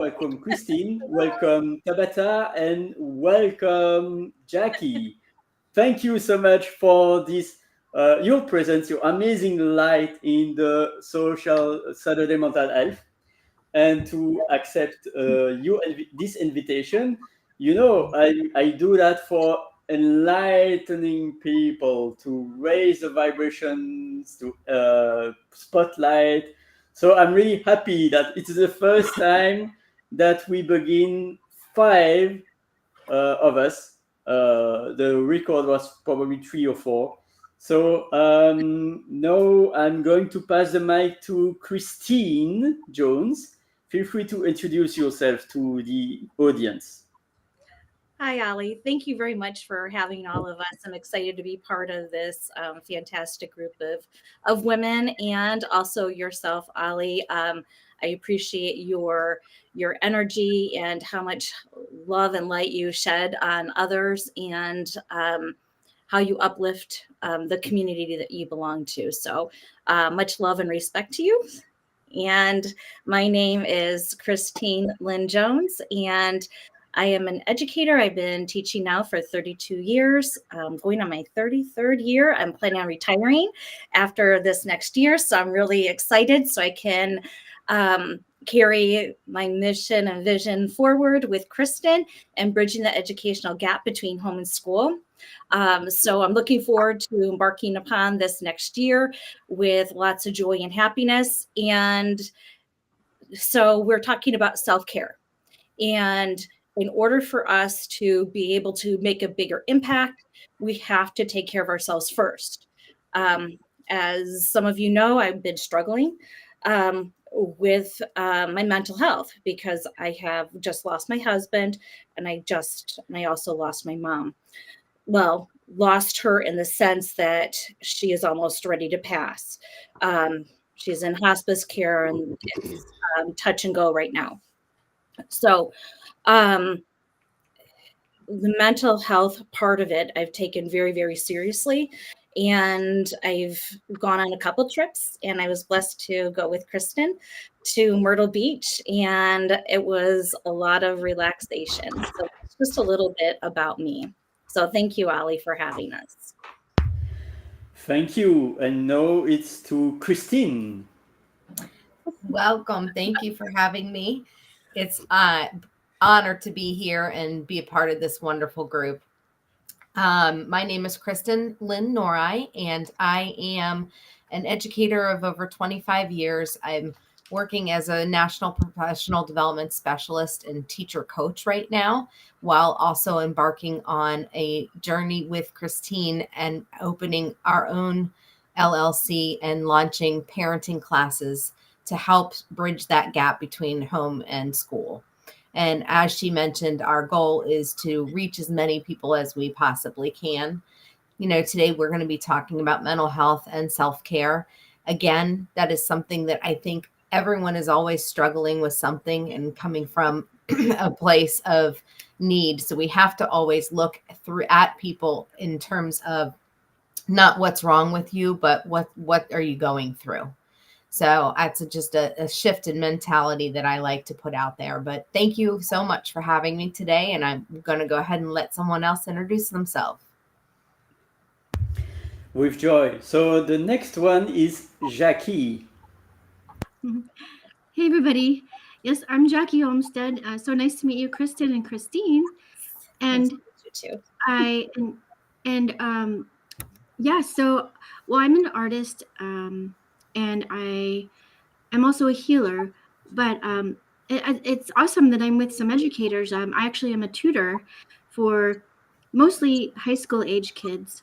welcome Kristin, welcome Tabatha, and welcome Jackie. Thank you so much for this, your presence, your amazing light in the social Saturday mental health, and to accept this invitation. I do that for enlightening people, to raise the vibrations, to spotlight. So I'm really happy that it is the first time that we begin five of us. The record was probably three or four. So now I'm going to pass the mic to Christine Jones. Feel free to introduce yourself to the audience. Hi, Ali. Thank you very much for having all of us. I'm excited to be part of this fantastic group of women, and also yourself, Ali. I appreciate your energy and how much love and light you shed on others, and how you uplift the community that you belong to. So much love and respect to you. And my name is Christine Lynn Jones, and I am an educator. I've been teaching now for 32 years, going on my 33rd year. I'm planning on retiring after this next year, so I'm really excited so I can carry my mission and vision forward with Kristin and bridging the educational gap between home and school. So I'm looking forward to embarking upon this next year with lots of joy and happiness. And so we're talking about self-care. And in order for us to be able to make a bigger impact, we have to take care of ourselves first. As some of you know, I've been struggling with my mental health because I have just lost my husband, and I also lost my mom. Well, lost her in the sense that she is almost ready to pass. She's in hospice care, and it's touch and go right now. So the mental health part of it, I've taken very, very seriously. And I've gone on a couple trips, and I was blessed to go with Kristin to Myrtle Beach, and it was a lot of relaxation. So it's just a little bit about me. So thank you, Ali, for having us. Thank you. And now it's to Christine. Welcome. Thank you for having me. It's honored to be here and be a part of this wonderful group. My name is Kristin Lynn Nori, and I am an educator of over 25 years. I'm working as a national professional development specialist and teacher coach right now, while also embarking on a journey with Kristin and opening our own LLC and launching parenting classes to help bridge that gap between home and school. And as she mentioned, our goal is to reach as many people as we possibly can. Today we're going to be talking about mental health and self-care. Again, that is something that I think everyone is always struggling with something and coming from a place of need. So we have to always look at people in terms of not what's wrong with you, but what are you going through? So that's just a shift in mentality that I like to put out there. But thank you so much for having me today. And I'm going to go ahead and let someone else introduce themselves. With joy. So the next one is Jackie. Hey, everybody. Yes, I'm Jackie Olmstead. So nice to meet you, Kristin and Christine. And Nice to meet you too. I'm an artist, and I'm also a healer, but it's awesome that I'm with some educators. I actually am a tutor for mostly high school age kids.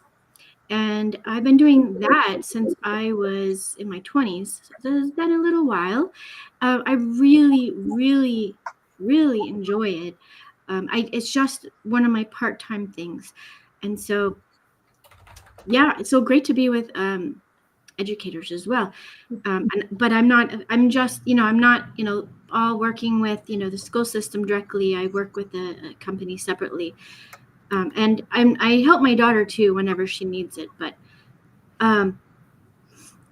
And I've been doing that since I was in my 20s. So it's been a little while. I really, really, really enjoy it. It's just one of my part-time things. And so, yeah, it's so great to be with educators as well. But I'm not all working with, the school system directly. I work with a company separately. And I help my daughter too whenever she needs it. But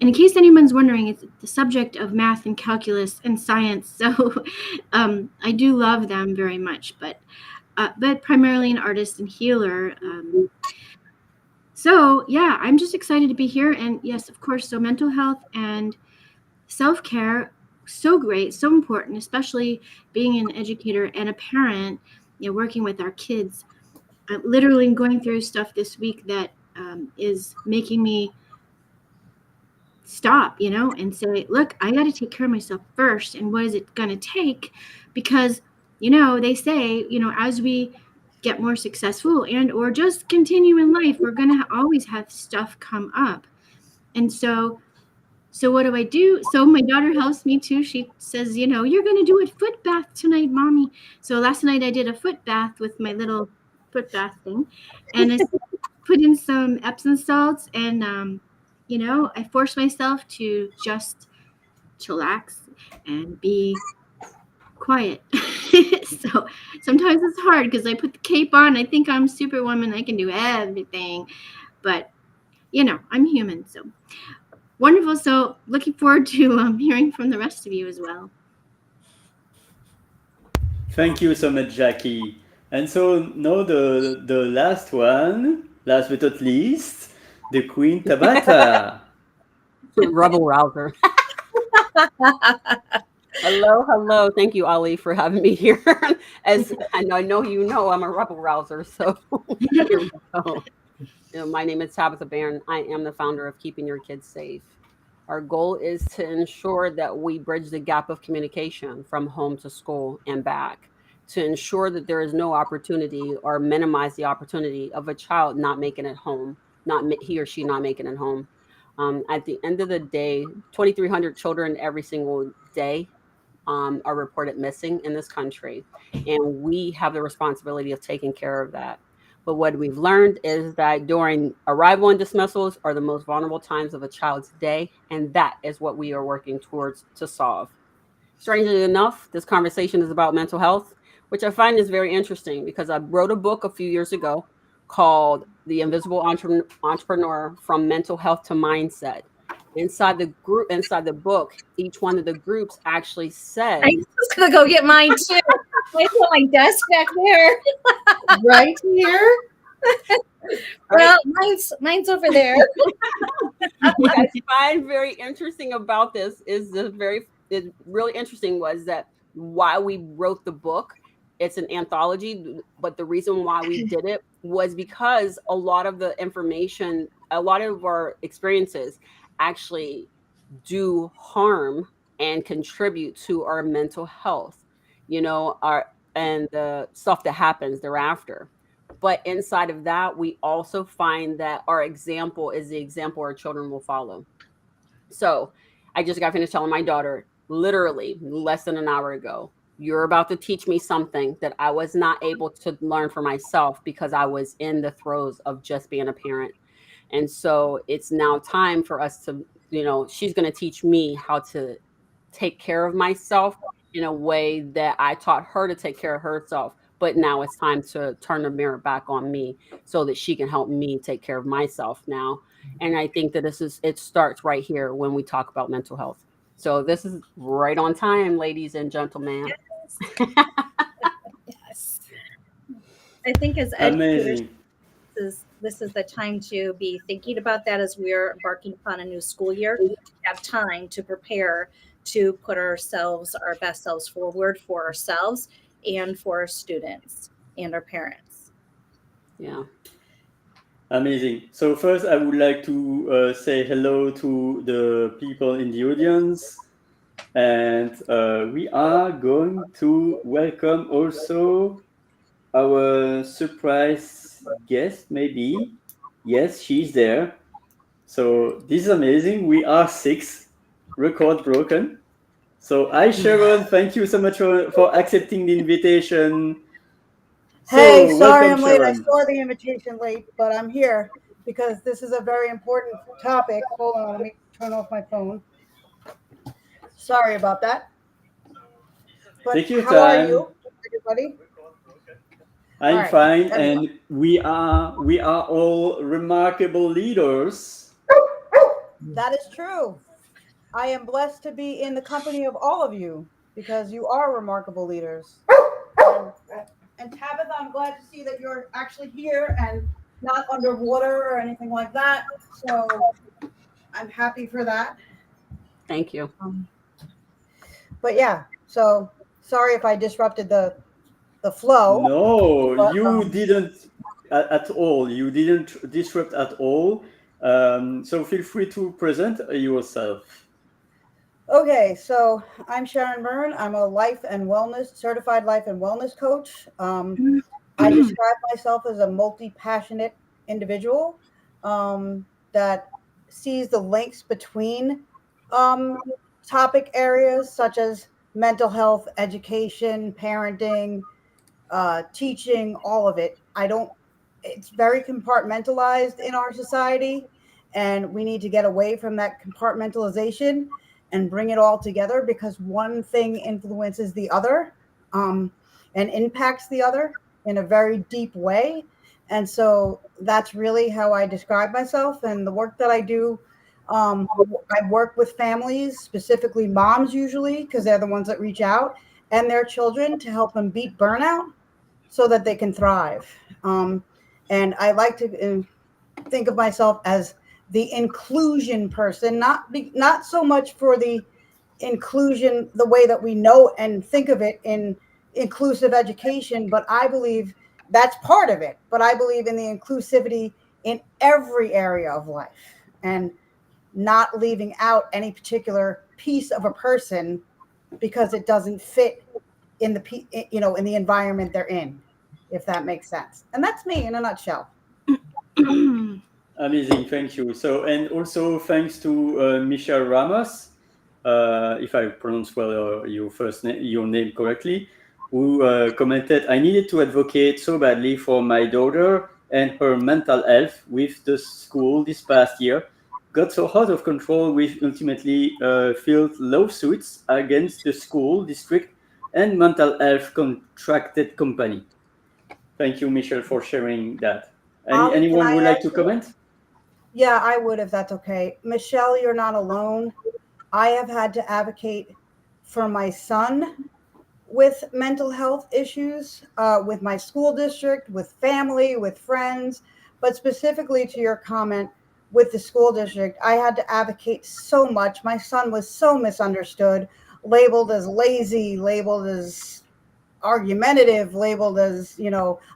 And in case anyone's wondering, it's the subject of math and calculus and science. So I do love them very much, but primarily an artist and healer. So yeah, I'm just excited to be here. And yes, of course, so mental health and self-care, so great, so important, especially being an educator and a parent, working with our kids. I'm literally going through stuff this week that is making me stop, and say, look, I got to take care of myself first. And what is it going to take? Because, they say, as we get more successful and or just continue in life, we're going to always have stuff come up. And so what do I do? So my daughter helps me too. She says, you're going to do a foot bath tonight, mommy. So last night I did a foot bath with my little foot bath thing. And I put in some Epsom salts and, I forced myself to just chillax and be quiet. So sometimes it's hard because I put the cape on. I think I'm Superwoman. I can do everything. But, I'm human. So wonderful. So looking forward to hearing from the rest of you as well. Thank you so much, Jackie. And so now the last one, last but not least, the Queen Tabatha. Rebel rouser. Hello. Thank you, Ali, for having me here. As I know you know, I'm a rebel rouser. So here we go. My name is Tabatha Baron. I am the founder of Keeping Your Kids Safe. Our goal is to ensure that we bridge the gap of communication from home to school and back, to ensure that there is no opportunity or minimize the opportunity of a child not making it home, he or she not making it home. At the end of the day, 2,300 children every single day are reported missing in this country, and we have the responsibility of taking care of that. But what we've learned is that during arrival and dismissals are the most vulnerable times of a child's day, and that is what we are working towards to solve. Strangely enough, this conversation is about mental health, which I find is very interesting because I wrote a book a few years ago called The Invisible Entrepreneur: From Mental Health to Mindset. Inside the book, each one of the groups actually said, I'm just gonna go get mine too. I put my desk back there. Right here. Well, mine's over there. what I find very interesting about this is really interesting was that why we wrote the book. It's an anthology, but the reason why we did it was because a lot of the information, a lot of our experiences actually do harm and contribute to our mental health, and the stuff that happens thereafter. But inside of that, we also find that our example is the example our children will follow. So I just got finished telling my daughter, literally less than an hour ago, you're about to teach me something that I was not able to learn for myself because I was in the throes of just being a parent. And so it's now time for us to, she's going to teach me how to take care of myself in a way that I taught her to take care of herself. But now it's time to turn the mirror back on me so that she can help me take care of myself now. And I think that it starts right here when we talk about mental health. So this is right on time, ladies and gentlemen. Yes. I think as educators, Amazing. this is the time to be thinking about that as we're embarking upon a new school year. We have time to prepare to put our best selves forward for ourselves and for our students and our parents. Yeah. Amazing. So first, I would like to say hello to the people in the audience. And we are going to welcome also our surprise guest, maybe. Yes, she's there. So this is amazing. We are 6, record broken. So hi, Sharon. Thank you so much for accepting the invitation. Hey, So sorry welcome, I'm late. I Sharon. saw the invitation late, but I'm here because this is a very important topic. Hold on, let me turn off my phone. Sorry about that. But Take your how are time. you, everybody? I'm All right, fine, there we go. and we are all remarkable leaders. That is true. I am blessed to be in the company of all of you because you are remarkable leaders. And, and Tabitha, I'm glad to see that you're actually here and not underwater or anything like that. So I'm happy for that. Thank you. But yeah, so sorry if I disrupted the flow. No, But you didn't at all. You didn't disrupt at all. So feel free to present yourself. okay, so I'm Sharon Byrne. I'm a life and wellness certified life and wellness coach. I describe myself as a multi-passionate individual that sees the links between um, topic areas such as mental health, education, parenting, teaching, all of it. I don't, it's very compartmentalized in our society, and we need to get away from that compartmentalization and bring it all together because one thing influences the other um, and impacts the other in a very deep way. And so that's really how I describe myself and the work that I do. I work with families, specifically moms, usually, because they're the ones that reach out, and their children to help them beat burnout so that they can thrive. And I like to think of myself as the inclusion person, not so much for the inclusion the way that we know and think of it in inclusive education, but I believe that's part of it. But I believe in the inclusivity in every area of life and not leaving out any particular piece of a person because it doesn't fit in in the environment they're in, if that makes sense. And that's me in a nutshell. Amazing, thank you. So, and also thanks to Michelle Ramos, if I pronounce well your your name correctly, who commented, "I needed to advocate so badly for my daughter and her mental health with the school this past year. Got so out of control with ultimately filed lawsuits against the school district and mental health contracted company." Thank you, Michelle, for sharing that. Ali, can Anyone I would like to ask you? comment? Yeah, I would if that's okay. Michelle, you're not alone. I have had to advocate for my son with mental health issues, with my school district, with family, with friends, but specifically to your comment with the school district, I had to advocate so much. My son was so misunderstood, labeled as lazy, labeled as argumentative, labeled as,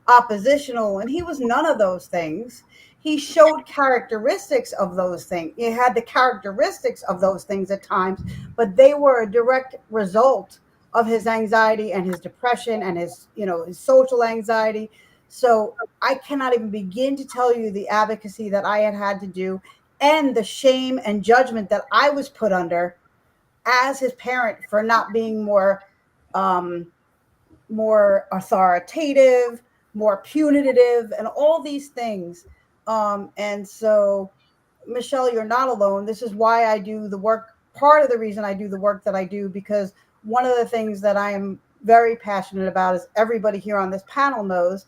oppositional, and he was none of those things. He showed characteristics of those things. He had the characteristics of those things at times, but they were a direct result of his anxiety and his depression and his social anxiety. So I cannot even begin to tell you the advocacy that I had to do and the shame and judgment that I was put under as his parent for not being um, more authoritative, more punitive, and all these things. And so, Michelle, you're not alone. This is why I do the work. Part of the reason I do the work that I do, because one of the things that I am very passionate about, as everybody here on this panel knows,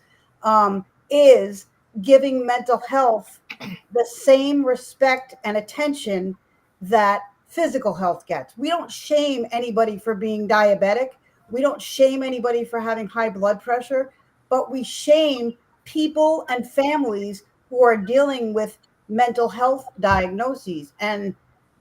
is giving mental health the same respect and attention that physical health gets. We don't shame anybody for being diabetic. We don't shame anybody for having high blood pressure, but we shame people and families who are dealing with mental health diagnoses. And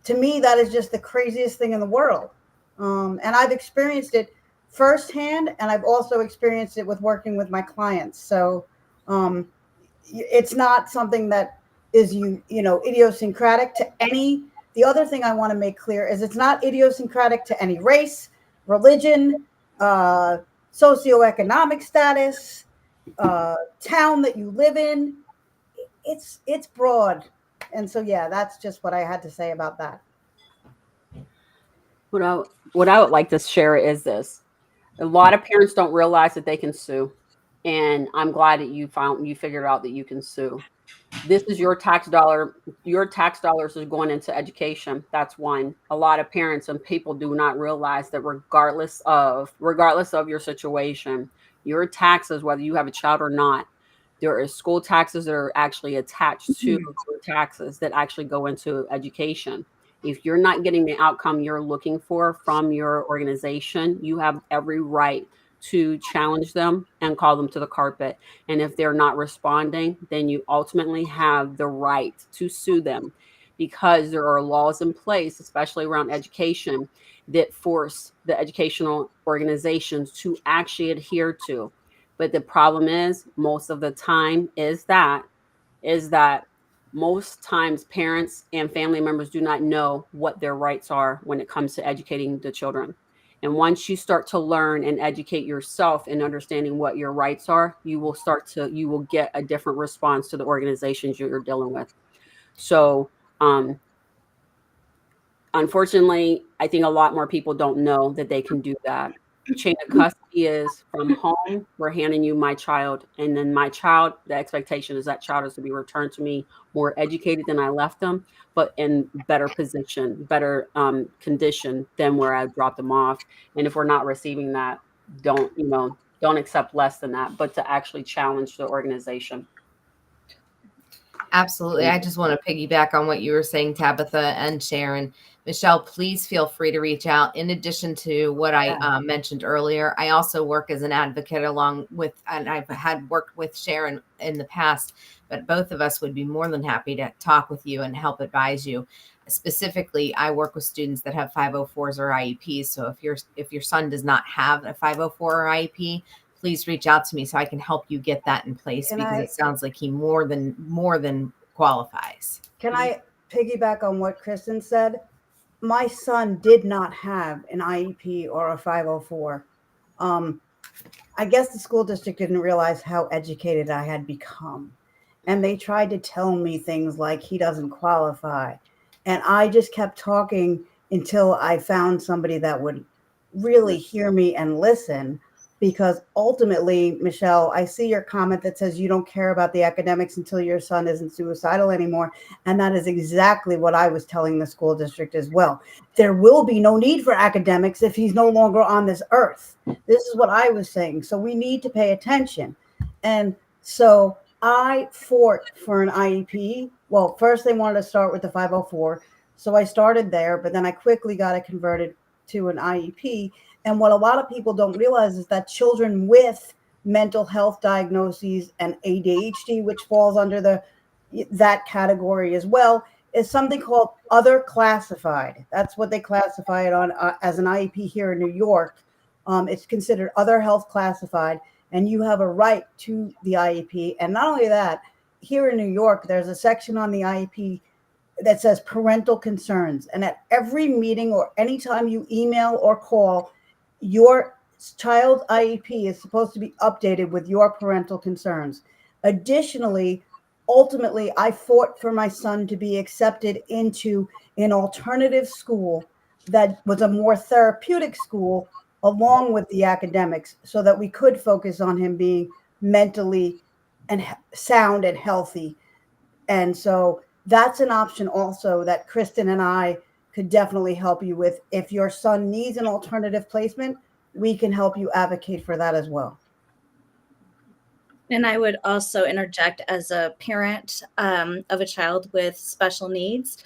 to me, that is just the craziest thing in the world. And I've experienced it firsthand, and I've also experienced it with working with my clients. So um, it's not something that is idiosyncratic to any. The other thing I want to make clear is it's not idiosyncratic to any race, religion, uh, socioeconomic status, town that you live in. It's broad, and so yeah, that's just what I had to say about that. What I would like to share is this: a lot of parents don't realize that they can sue, and I'm glad that you figured out that you can sue. This is your tax dollar. Your tax dollars is going into education. That's one. A lot of parents and people do not realize that regardless of your situation, your taxes, whether you have a child or not, There are school taxes that are actually attached to your taxes that actually go into education. If you're not getting the outcome you're looking for from your organization, you have every right to challenge them and call them to the carpet. And if they're not responding, then you ultimately have the right to sue them, because there are laws in place, especially around education, that force the educational organizations to actually adhere to. But the problem is, most of the time is that most times parents and family members do not know what their rights are when it comes to educating the children. And once you start to learn and educate yourself in understanding what your rights are, you will get a different response to the organizations you're dealing with. So unfortunately, I think a lot more people don't know that they can do that. Chain of custody is from home, we're handing you my child, and then my child, the expectation is that child is to be returned to me more educated than I left them, but in better position, better condition than where I dropped them off. And if we're not receiving that, don't accept less than that, but to actually challenge the organization. Absolutely. I just want to piggyback on what you were saying, Tabitha and Sharon. Michelle, please feel free to reach out. In addition to what I mentioned earlier, I also work as an advocate along with, and I've had worked with Sharon in the past, but both of us would be more than happy to talk with you and help advise you. Specifically, I work with students that have 504s or IEPs. So if your son does not have a 504 or IEP, please reach out to me so I can help you get that in place, because it sounds like he more than qualifies. Can I piggyback on what Kristin said? My son did not have an IEP or a 504. I guess the school district didn't realize how educated I had become. And they tried to tell me things like he doesn't qualify. And I just kept talking until I found somebody that would really hear me and listen. Because ultimately, Michelle, I see your comment that says you don't care about the academics until your son isn't suicidal anymore. And that is exactly what I was telling the school district as well. There will be no need for academics if he's no longer on this earth. This is what I was saying. So we need to pay attention. And so I fought for an IEP. Well, first they wanted to start with the 504. So I started there, but then I quickly got it converted to an IEP. And what a lot of people don't realize is that children with mental health diagnoses and ADHD, which falls under that category as well, is something called other classified. That's what they classify it on as an IEP here in New York. It's considered other health classified, and you have a right to the IEP. And not only that, here in New York, there's a section on the IEP that says parental concerns. And at every meeting or anytime you email or call, your child IEP is supposed to be updated with your parental concerns. Additionally, ultimately, I fought for my son to be accepted into an alternative school that was a more therapeutic school along with the academics, so that we could focus on him being mentally and sound and healthy. And so that's an option also that Kristin and I could definitely help you with. If your son needs an alternative placement, we can help you advocate for that as well. And I would also interject, as a parent of a child with special needs,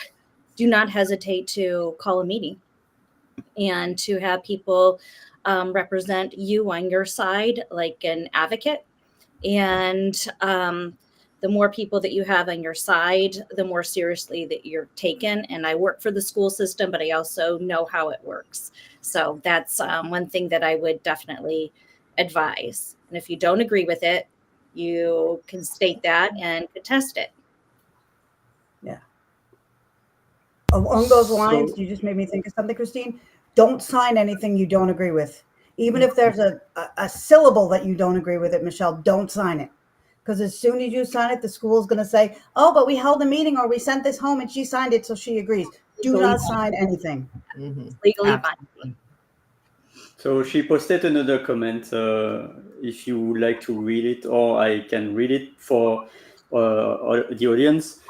do not hesitate to call a meeting and to have people represent you on your side, like an advocate. And the more people that you have on your side, the more seriously that you're taken. And I work for the school system, but I also know how it works. So that's one thing that I would definitely advise. And if you don't agree with it, you can state that and contest it. Yeah. Along those lines, you just made me think of something, Christine. Don't sign anything you don't agree with. Even if there's a syllable that you don't agree with it, Michelle, don't sign it. Because as soon as you sign it, the school is going to say, oh, but we held a meeting or we sent this home and she signed it, so she agrees. Do not sign anything. Legally binding. So she posted another comment. If you would like to read it, or I can read it for the audience.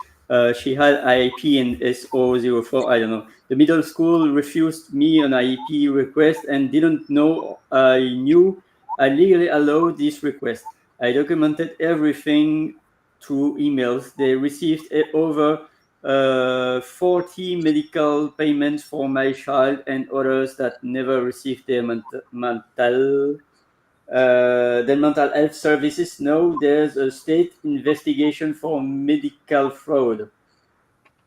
She had IEP and SO04. I don't know. The middle school refused me an IEP request and didn't know I knew I legally allowed this request. I documented everything through emails. They received over 40 medical payments for my child and others that never received their mental health services. Now there's a state investigation for medical fraud,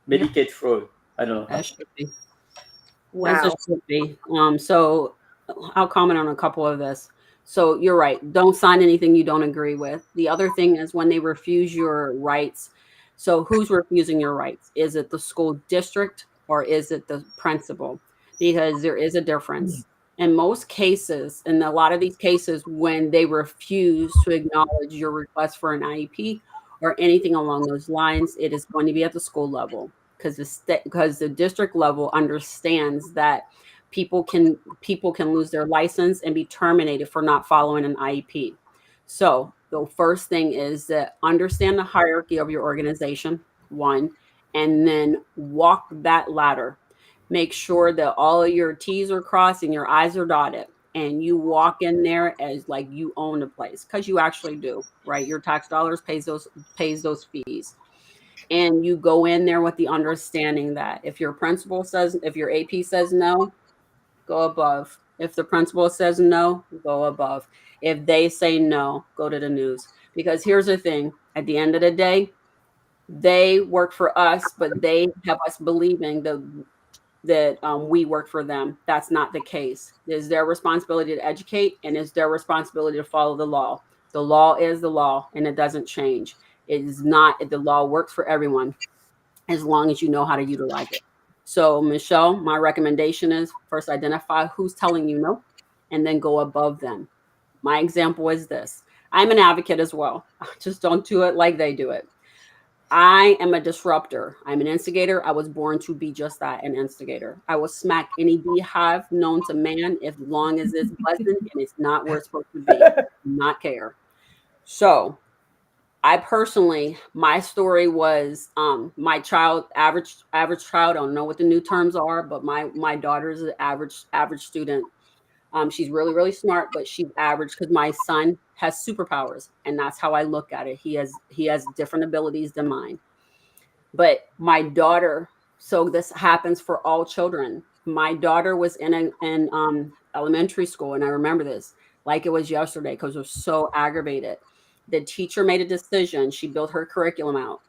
Yep, Medicaid fraud. I don't know. that should be. As it Wow. should be. So I'll comment on a couple of this. So you're right. Don't sign anything you don't agree with. The other thing is when they refuse your rights. So who's refusing your rights? Is it the school district or is it the principal? Because there is a difference. In most cases, in a lot of these cases, when they refuse to acknowledge your request for an IEP or anything along those lines, it is going to be at the school level because the district level understands that people can lose their license and be terminated for not following an IEP. So the first thing is that understand the hierarchy of your organization, one, and then walk that ladder. Make sure that all of your T's are crossed and your I's are dotted. And you walk in there as like you own the place because you actually do, right? Your tax dollars pays those fees. And you go in there with the understanding that if your AP says no, go above. If the principal says no, go above. If they say no, go to the news. Because here's the thing, at the end of the day, they work for us, but they have us believing that we work for them. That's not the case. It's their responsibility to educate, and it's their responsibility to follow the law. The law is the law, and it doesn't change. It is not, the law works for everyone as long as you know how to utilize it. So, Michelle, my recommendation is first identify who's telling you no, and then go above them. My example is this. I'm an advocate as well. Just don't do it like they do it. I am a disruptor. I'm an instigator. I was born to be just that, an instigator. I will smack any beehive known to man as long as it's buzzing and it's not where it's supposed to be. Not care. So I personally, my story was my child, average child. I don't know what the new terms are, but my daughter is an average student. She's really, really smart, but she's average because my son has superpowers, and that's how I look at it. He has different abilities than mine. But my daughter, so this happens for all children. My daughter was in elementary school, and I remember this like it was yesterday because I was so aggravated. The teacher made a decision. She built her curriculum out.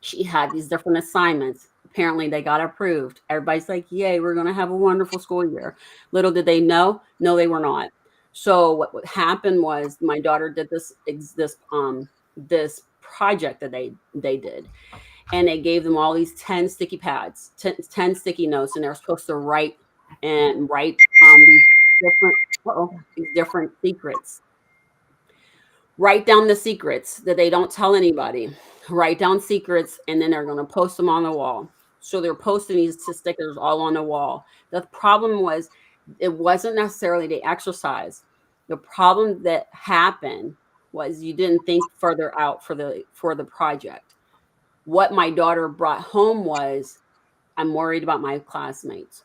She had these different assignments. Apparently, they got approved. Everybody's like, "Yay, we're going to have a wonderful school year." Little did they know, no, they were not. So what happened was my daughter did this project that they did, and they gave them all these 10 sticky pads, 10 sticky notes, and they're supposed to write these different these different secrets. Write down the secrets that they don't tell anybody. Write down secrets, and then they're going to post them on the wall. So they're posting these stickers all on the wall. The problem was it wasn't necessarily the exercise. The problem that happened was you didn't think further out for the project. What my daughter brought home was, I'm worried about my classmates.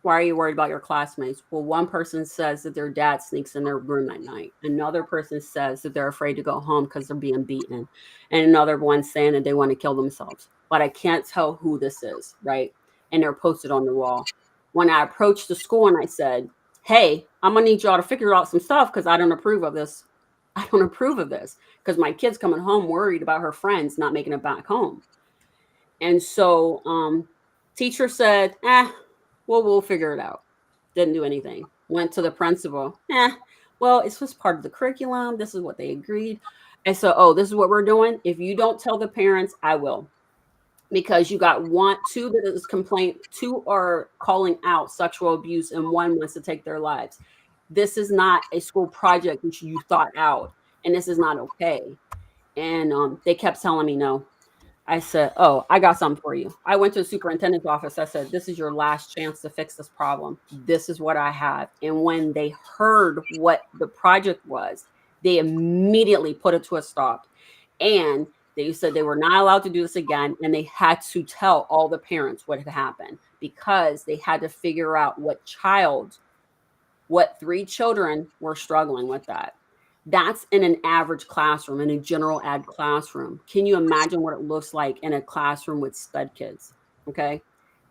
Why are you worried about your classmates? Well, one person says that their dad sneaks in their room at night. Another person says that they're afraid to go home because they're being beaten. And another one saying that they want to kill themselves. But I can't tell who this is, right? And they're posted on the wall. When I approached the school and I said, hey, I'm going to need y'all to figure out some stuff because I don't approve of this. I don't approve of this because my kid's coming home worried about her friends not making it back home. And so teacher said, well, we'll figure it out. Didn't do anything. Went to the principal. Well, it's just part of the curriculum. This is what they agreed. And so, this is what we're doing. If you don't tell the parents, I will. Because you got two that is complaint, two are calling out sexual abuse, and one wants to take their lives. This is not a school project which you thought out, and this is not okay. And they kept telling me no. I said, oh, I got something for you. I went to the superintendent's office. I said, this is your last chance to fix this problem. This is what I have. And when they heard what the project was, they immediately put it to a stop. And they said they were not allowed to do this again. And they had to tell all the parents what had happened because they had to figure out what 3 children were struggling with that. That's in an average classroom, in a general ed classroom. Can you imagine what it looks like in a classroom with SPED kids? Okay.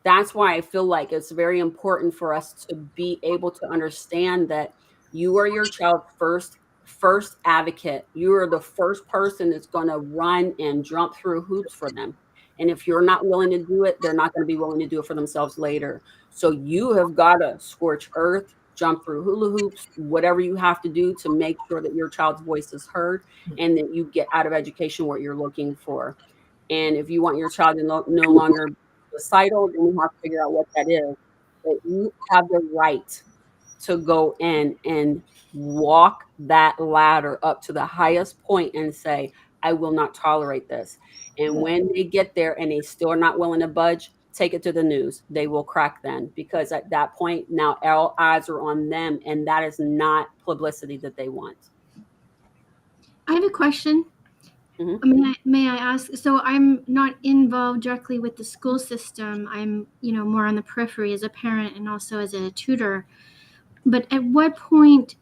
That's why I feel like it's very important for us to be able to understand that you are your child's first advocate. You are the first person that's going to run and jump through hoops for them. And if you're not willing to do it, they're not going to be willing to do it for themselves later. So you have got to scorch earth, jump through hula hoops, whatever you have to do to make sure that your child's voice is heard and that you get out of education what you're looking for. And if you want your child to no longer be suicidal, then you have to figure out what that is. But you have the right to go in and walk that ladder up to the highest point and say, I will not tolerate this. And when they get there and they still are not willing to budge, take it to the news. They will crack then, because at that point, now all eyes are on them, and that is not publicity that they want. I have a question. Mhm. May I ask? So I'm not involved directly with the school system. I'm, more on the periphery as a parent and also as a tutor. But at what point,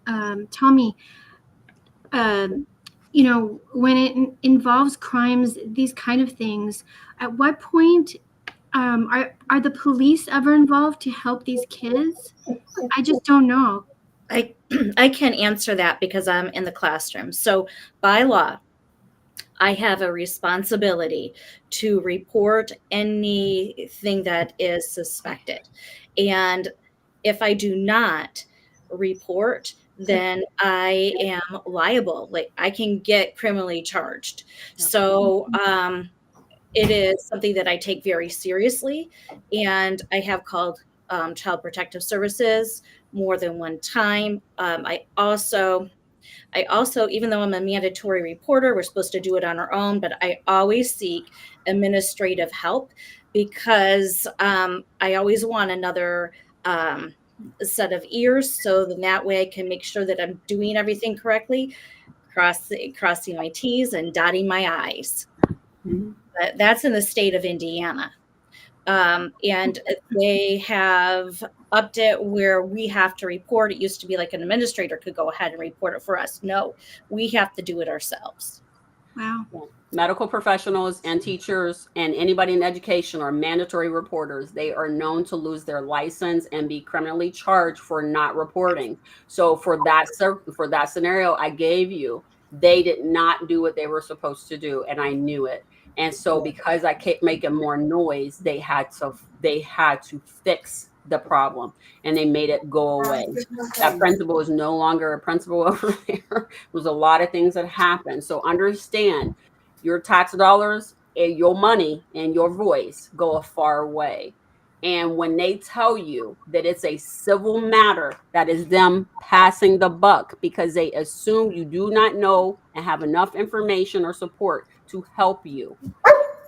Tommy, when it involves crimes, these kind of things, at what point are the police ever involved to help these kids? I just don't know. I can answer that because I'm in the classroom. So by law, I have a responsibility to report anything that is suspected. And if I do not report, then I am liable. Like, I can get criminally charged. So it is something that I take very seriously. And I have called Child Protective Services more than one time. I also, even though I'm a mandatory reporter, we're supposed to do it on our own, but I always seek administrative help because I always want another set of ears, so then that way I can make sure that I'm doing everything correctly, crossing my T's and dotting my I's. Mm-hmm. But that's in the state of Indiana. And they have upped it where we have to report. It used to be like an administrator could go ahead and report it for us. No, we have to do it ourselves. Wow. Medical professionals and teachers and anybody in education are mandatory reporters. They are known to lose their license and be criminally charged for not reporting. So for that scenario I gave you, they did not do what they were supposed to do, and I knew it. And so because I kept making more noise, they had to fix the problem, and they made it go away. That principal is no longer a principal over there. There was a lot of things that happened. So understand, your tax dollars and your money and your voice go a far way. And when they tell you that it's a civil matter, that is them passing the buck because they assume you do not know and have enough information or support to help you.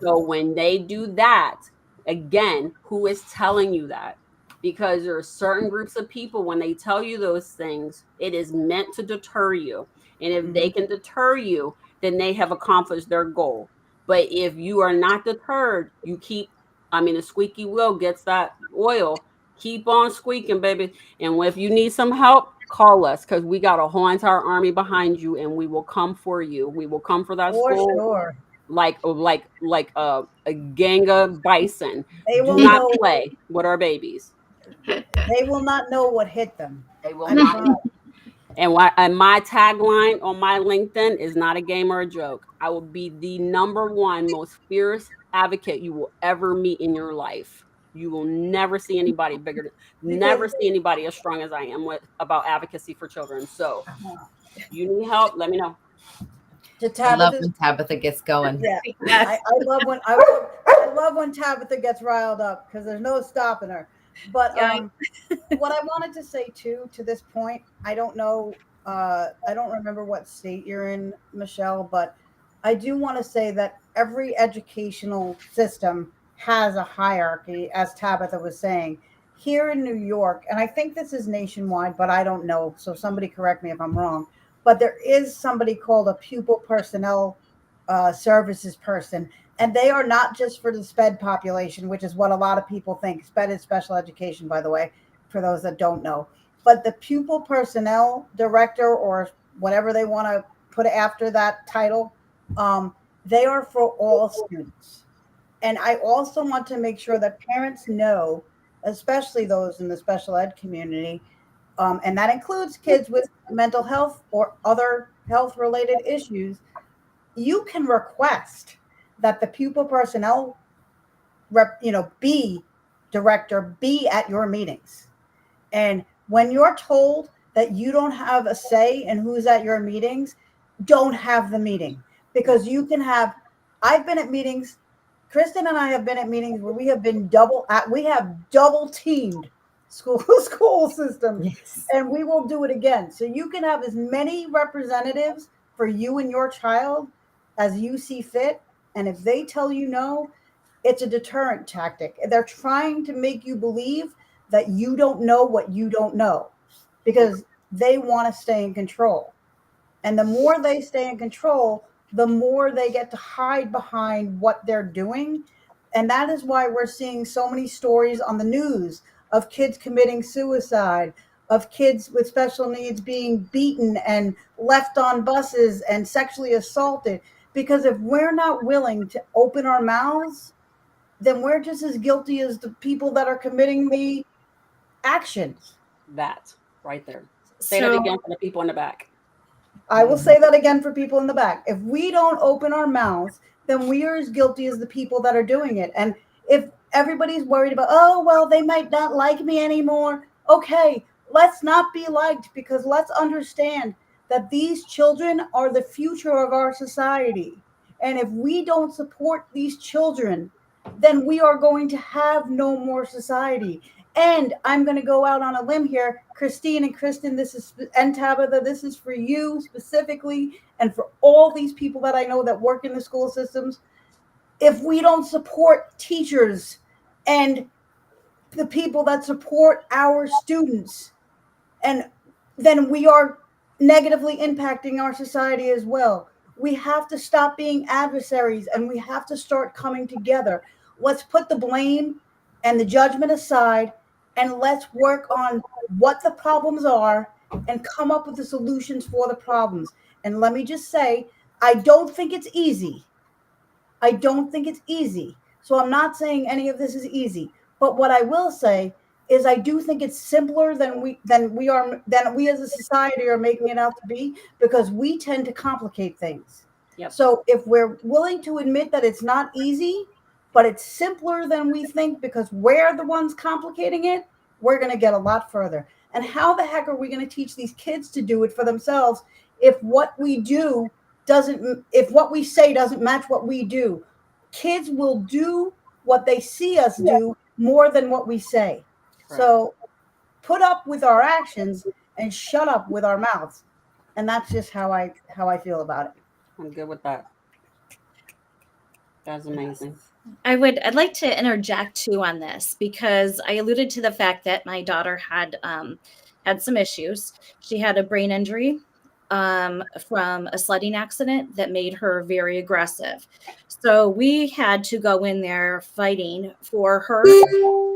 So when they do that, again, who is telling you that? Because there are certain groups of people, when they tell you those things, it is meant to deter you. And if they can deter you, then they have accomplished their goal. But if you are not deterred, the squeaky wheel gets that oil. Keep on squeaking, baby. And if you need some help, call us, because we got a whole entire army behind you, and we will come for you. We will come for that school. Sure. Like a gang of bison. They will Do not know. play with our babies. They will not know what hit them. They will not. And my tagline on my LinkedIn is not a game or a joke. I will be the number one most fierce advocate you will ever meet in your life. You will never see anybody never see anybody as strong as I am about advocacy for children. So you need help, let me know. I love when Tabitha gets going. Yeah, I love when Tabitha gets riled up, because there's no stopping her. But what I wanted to say too, to this point, I don't know, I don't remember what state you're in, Michelle, but I do want to say that every educational system has a hierarchy, as Tabitha was saying. Here in New York, and I think this is nationwide, but I don't know, so somebody correct me if I'm wrong, but there is somebody called a pupil personnel services person. And they are not just for the SPED population, which is what a lot of people think. SPED is special education, by the way, for those that don't know. But the pupil personnel director or whatever they want to put after that title, they are for all students. And I also want to make sure that parents know, especially those in the special ed community, and that includes kids with mental health or other health related issues, you can request that the pupil personnel be director be at your meetings. And when you're told that you don't have a say in who's at your meetings, don't have the meeting, because you can have. I've been at meetings. Kristin and I have been at meetings where we have double teamed school systems, Yes. and we will do it again. So you can have as many representatives for you and your child as you see fit. And if they tell you no, it's a deterrent tactic. They're trying to make you believe that you don't know what you don't know, because they want to stay in control. And the more they stay in control, the more they get to hide behind what they're doing. And that is why we're seeing so many stories on the news of kids committing suicide, of kids with special needs being beaten and left on buses and sexually assaulted. Because if we're not willing to open our mouths, then we're just as guilty as the people that are committing the actions. That right there. Say that again for the people in the back. I will say that again for people in the back. If we don't open our mouths, then we are as guilty as the people that are doing it. And if everybody's worried about, oh, well, they might not like me anymore. Okay, let's not be liked, because let's understand that these children are the future of our society. And if we don't support these children, then we are going to have no more society. And I'm going to go out on a limb here. Christine and Kristin, and Tabatha, this is for you specifically, and for all these people that I know that work in the school systems. If we don't support teachers and the people that support our students, and then we are negatively impacting our society as well. We have to stop being adversaries, and we have to start coming together. Let's put the blame and the judgment aside, and let's work on what the problems are and come up with the solutions for the problems. And let me just say, I don't think it's easy. I don't think it's easy. So I'm not saying any of this is easy. But what I will say is I do think it's simpler than we as a society are making it out to be, because we tend to complicate things. Yep. So if we're willing to admit that it's not easy, but it's simpler than we think because we're the ones complicating it, we're going to get a lot further. And how the heck are we going to teach these kids to do it for themselves if what we say doesn't match what we do? Kids will do what they see us do more than what we say. Correct. So put up with our actions and shut up with our mouths. And that's just how I feel about it. I'm good with that. That's amazing. I'd like to interject too on this, because I alluded to the fact that my daughter had some issues. She had a brain injury from a sledding accident that made her very aggressive. So we had to go in there fighting for her.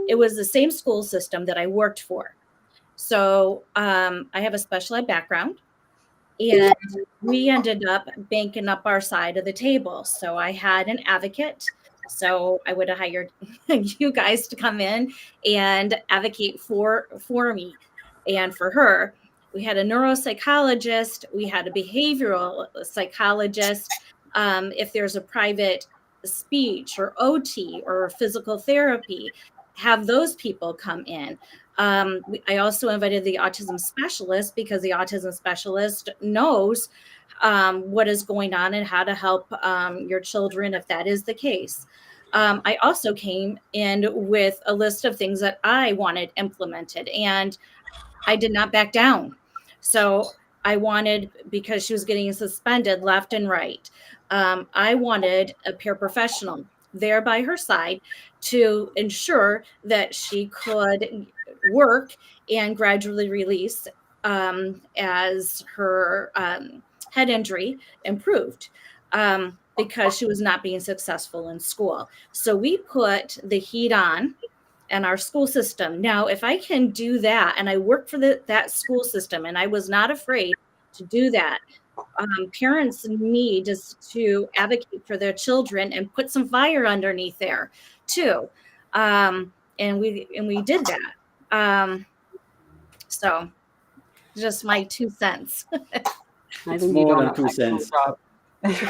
It was the same school system that I worked for. So I have a special ed background, and we ended up banking up our side of the table. So I had an advocate. So I would have hired you guys to come in and advocate for me and for her. We had a neuropsychologist. We had a behavioral psychologist. If there's a private speech or OT or physical therapy, have those people come in. I also invited the autism specialist, because the autism specialist knows what is going on and how to help your children if that is the case. I also came in with a list of things that I wanted implemented, and I did not back down. So I wanted, because she was getting suspended left and right, I wanted a paraprofessional there by her side to ensure that she could work and gradually release as her head injury improved, because she was not being successful in school. So we put the heat on in our school system. Now, if I can do that, and I work for that school system, and I was not afraid to do that. Parents need to advocate for their children and put some fire underneath there too. And we did that. So just my 2 cents. I It's think you more do than an 2 excellent cents. job.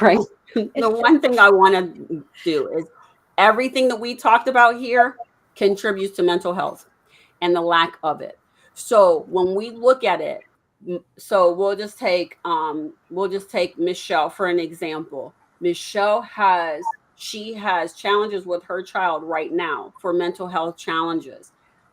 Right. The one thing I want to do is everything that we talked about here contributes to mental health and the lack of it. So when we look at it, so we'll just take Michelle for an example. Michelle has challenges with her child right now for mental health challenges,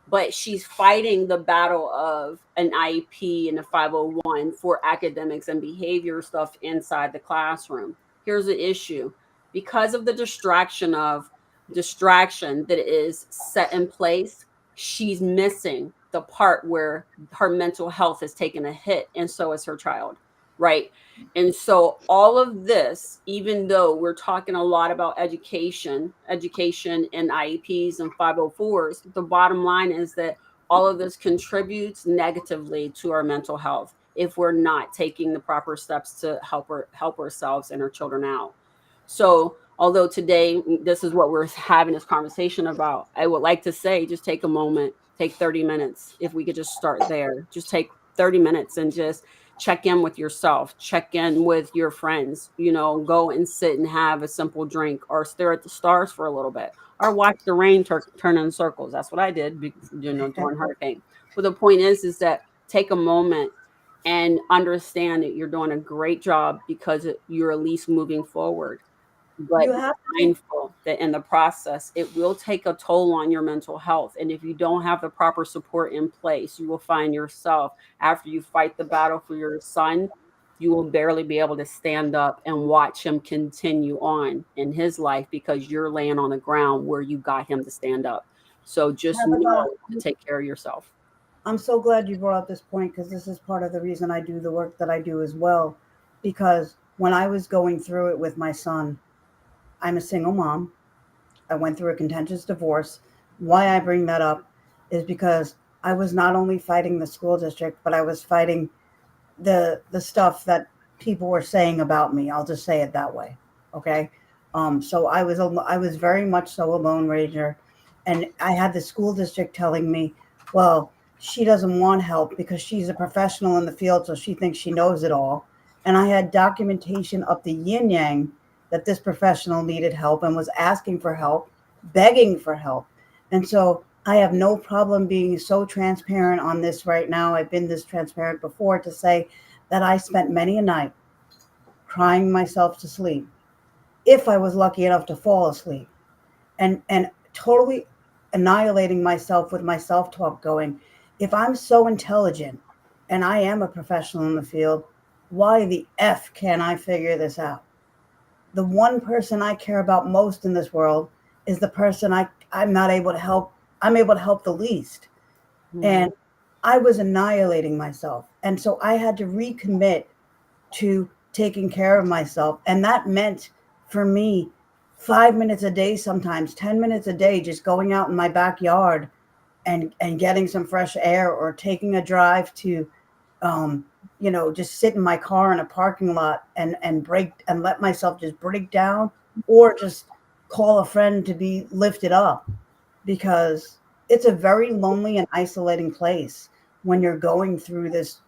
but she's fighting the battle of an IEP and a 501 for academics and behavior stuff inside the classroom. Here's the issue. Because of the distraction that is set in place, she's missing the part where her mental health has taken a hit, and so is her child, right? And so all of this, even though we're talking a lot about education and IEPs and 504s, the bottom line is that all of this contributes negatively to our mental health if we're not taking the proper steps to help ourselves and our children out. So although today this is what we're having this conversation about, I would like to say, just take a moment, take 30 minutes. If we could just start there, just take 30 minutes and just check in with yourself, check in with your friends, go and sit and have a simple drink or stare at the stars for a little bit or watch the rain turn in circles. That's what I did, during hurricane. But the point is that take a moment and understand that you're doing a great job because you're at least moving forward. But You have be mindful that in the process, it will take a toll on your mental health. And if you don't have the proper support in place, you will find yourself, after you fight the battle for your son, you will barely be able to stand up and watch him continue on in his life because you're laying on the ground where you got him to stand up. So just know to take care of yourself. I'm so glad you brought up this point because this is part of the reason I do the work that I do as well. Because when I was going through it with my son, I'm a single mom. I went through a contentious divorce. Why I bring that up is because I was not only fighting the school district, but I was fighting the stuff that people were saying about me. I'll just say it that way. Okay. So I was very much so a lone ranger, and I had the school district telling me, well, she doesn't want help because she's a professional in the field, so she thinks she knows it all. And I had documentation up the yin yang that this professional needed help and was asking for help, begging for help. And so I have no problem being so transparent on this right now. I've been this transparent before to say that I spent many a night crying myself to sleep, if I was lucky enough to fall asleep, and totally annihilating myself with my self-talk going, if I'm so intelligent and I am a professional in the field, why the F can't I figure this out? The one person I care about most in this world is the person I'm not able to help. I'm able to help the least. Mm-hmm. And I was annihilating myself. And so I had to recommit to taking care of myself. And that meant for me 5 minutes a day, sometimes 10 minutes a day, just going out in my backyard and getting some fresh air, or taking a drive to, just sit in my car in a parking lot and let myself just break down, or just call a friend to be lifted up, because it's a very lonely and isolating place when you're going through this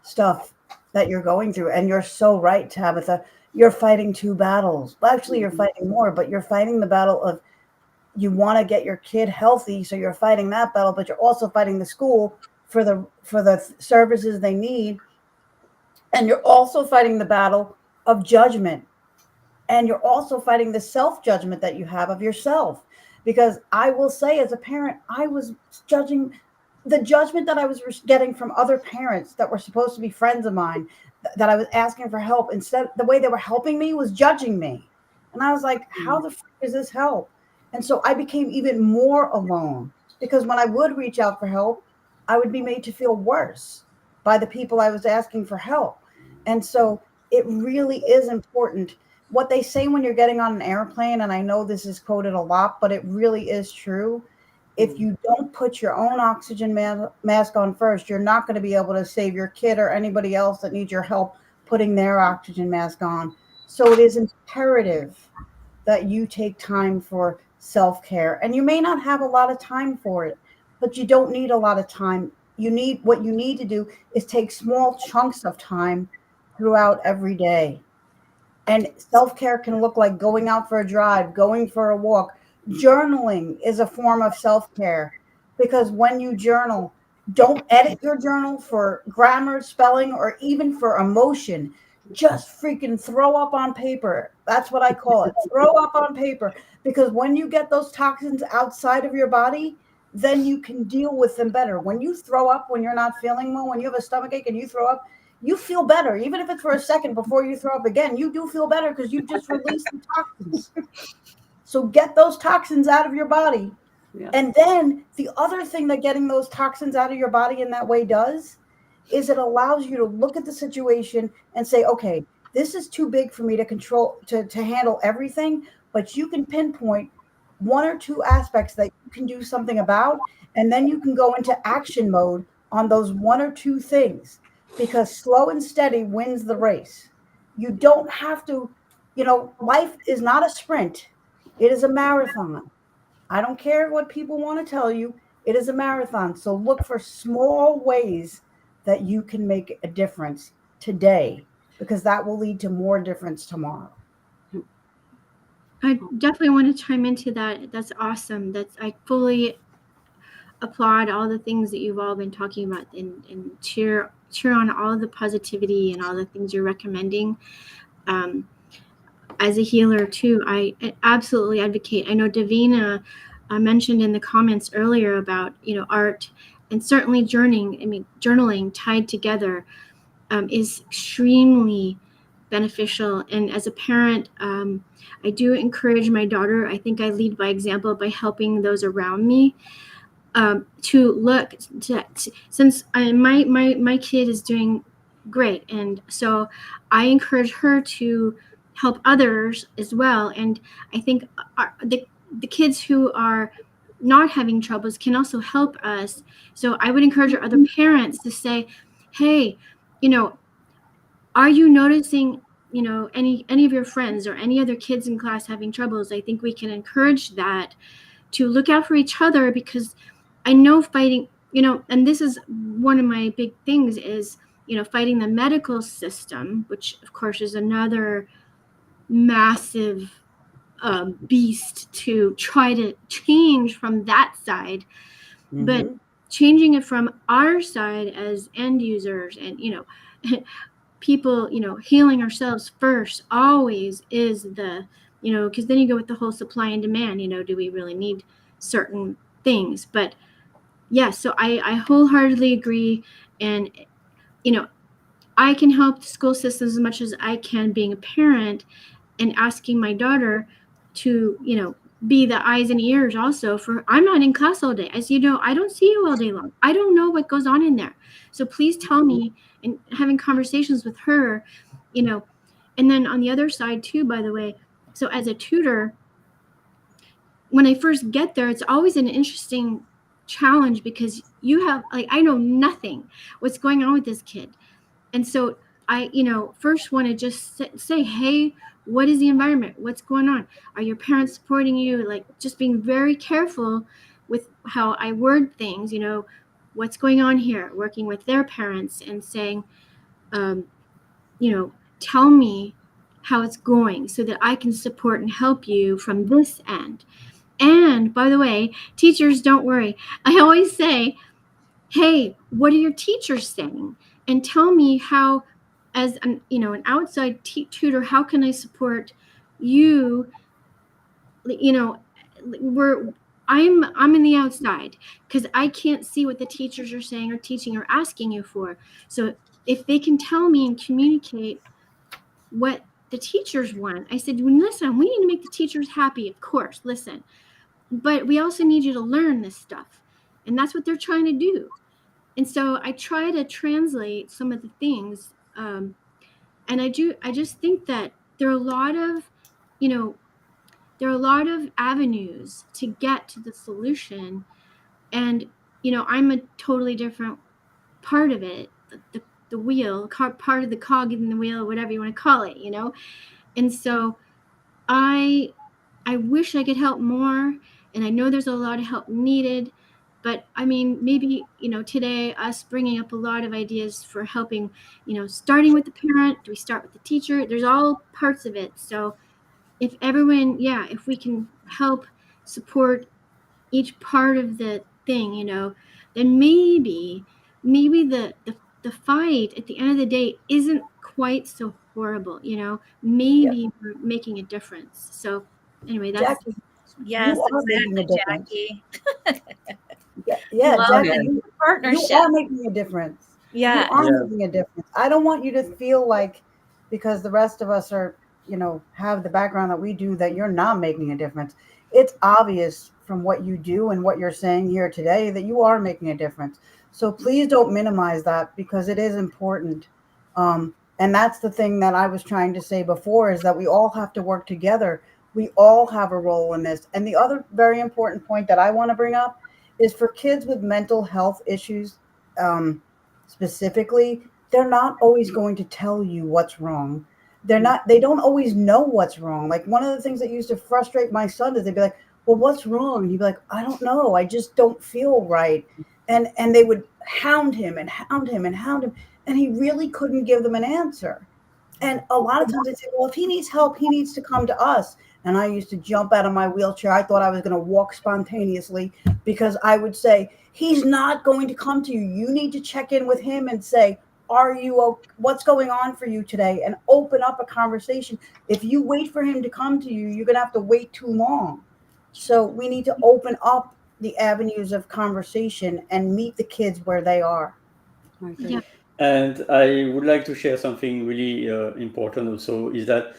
stuff that you're going through. And you're so right, Tabatha. You're fighting two battles. Well, actually, you're fighting more, but you're fighting the battle of, you want to get your kid healthy, so you're fighting that battle, but you're also fighting the school for the services they need. And you're also fighting the battle of judgment. And you're also fighting the self-judgment that you have of yourself. Because I will say, as a parent, I was judging the judgment that I was getting from other parents that were supposed to be friends of mine, that I was asking for help. Instead, the way they were helping me was judging me. And I was like, how the frick is this help? And so I became even more alone, because when I would reach out for help, I would be made to feel worse by the people I was asking for help. And so it really is important what they say when you're getting on an airplane. And I know this is quoted a lot, but it really is true. If you don't put your own oxygen mask on first, you're not going to be able to save your kid or anybody else that needs your help putting their oxygen mask on. So it is imperative that you take time for self-care. And you may not have a lot of time for it, but you don't need a lot of time. What you need to do is take small chunks of time throughout every day. And self-care can look like going out for a drive, going for a walk. Journaling is a form of self-care, because when you journal, don't edit your journal for grammar, spelling, or even for emotion. Just freaking throw up on paper. That's what I call it. Throw up on paper. Because when you get those toxins outside of your body, then you can deal with them better. When you throw up, when you're not feeling well, when you have a stomach ache and you throw up, you feel better. Even if it's for a second before you throw up again, you do feel better because you just released the toxins. So get those toxins out of your body. Yeah. And then the other thing that getting those toxins out of your body in that way does is it allows you to look at the situation and say, okay, this is too big for me to control, to handle everything, but you can pinpoint one or two aspects that you can do something about, and then you can go into action mode on those one or two things, because slow and steady wins the race. You don't have to, life is not a sprint, it is a marathon. I don't care what people want to tell you. It is a marathon. So look for small ways that you can make a difference today, because that will lead to more difference tomorrow. I definitely want to chime into that. That's awesome. I fully applaud all the things that you've all been talking about, and cheer on all the positivity and all the things you're recommending. As a healer too, I absolutely advocate. I know Davina mentioned in the comments earlier about art, and certainly journaling tied together is extremely beneficial. And as a parent, I do encourage my daughter. I think I lead by example by helping those around me to look since my kid is doing great, and so I encourage her to help others as well. And I think the kids who are not having troubles can also help us. So I would encourage our other parents to say, hey, are you noticing any of your friends or any other kids in class having troubles? I think we can encourage that, to look out for each other, because I know fighting, and this is one of my big things is, fighting the medical system, which of course is another massive beast to try to change from that side. Mm-hmm. But changing it from our side as end users, and people, healing ourselves first always is the, because then you go with the whole supply and demand, do we really need certain things? But yeah, so I wholeheartedly agree. And, I can help the school systems as much as I can, being a parent, and asking my daughter to, be the eyes and ears also for, I'm not in class all day. As you know, I don't see you all day long. I don't know what goes on in there. So please tell me, and having conversations with her, and then on the other side too, by the way, so as a tutor, when I first get there, it's always an interesting challenge, because you have, I know nothing what's going on with this kid. And so I, first want to just say, hey, what is the environment? What's going on? Are your parents supporting you? Like, just being very careful with how I word things, what's going on here, working with their parents and saying, tell me how it's going so that I can support and help you from this end. And by the way, teachers, don't worry. I always say, hey, what are your teachers saying? And tell me how, as an outside tutor, how can I support you? I'm in the outside, because I can't see what the teachers are saying or teaching or asking you for. So if they can tell me and communicate what the teachers want, I said, listen, we need to make the teachers happy, of course, listen, but we also need you to learn this stuff. And that's what they're trying to do. And so I try to translate some of the things. And I just think that there are a lot of, there are a lot of avenues to get to the solution. And I'm a totally different part of it, the wheel, part of the cog in the wheel, whatever you want to call it. And so I wish I could help more, and I know there's a lot of help needed. But I mean, maybe today us bringing up a lot of ideas for helping, starting with the parent. Do we start with the teacher? There's all parts of it. So if everyone, if we can help support each part of the thing, then maybe the fight at the end of the day isn't quite so horrible. Maybe we're making a difference. So anyway, that's Jackie, Yes, you are making a exactly, difference. Jackie. Yeah, Love Jackie, it. you Partnership. are making a difference. You Yeah. are Yeah. making a difference. I don't want you to feel like because the rest of us are, have the background that we do that you're not making a difference. It's obvious from what you do and what you're saying here today that you are making a difference. So please don't minimize that because it is important. And that's the thing that I was trying to say before is that we all have to work together. We all have a role in this. And the other very important point that I want to bring up is for kids with mental health issues, um, specifically, they're not always going to tell you what's wrong. They don't always know what's wrong. Like one of the things that used to frustrate my son is they'd be like, well, what's wrong? And he'd be like, I don't know. I just don't feel right. And they would hound him and hound him and hound him. And he really couldn't give them an answer. And a lot of times they say, well, if he needs help, he needs to come to us. And I used to jump out of my wheelchair. I thought I was going to walk spontaneously because I would say, he's not going to come to you. You need to check in with him and say, what's going on for you today? And open up a conversation. If you wait for him to come to you, you're going to have to wait too long. So we need to open up the avenues of conversation and meet the kids where they are. Yeah. And I would like to share something really important also is that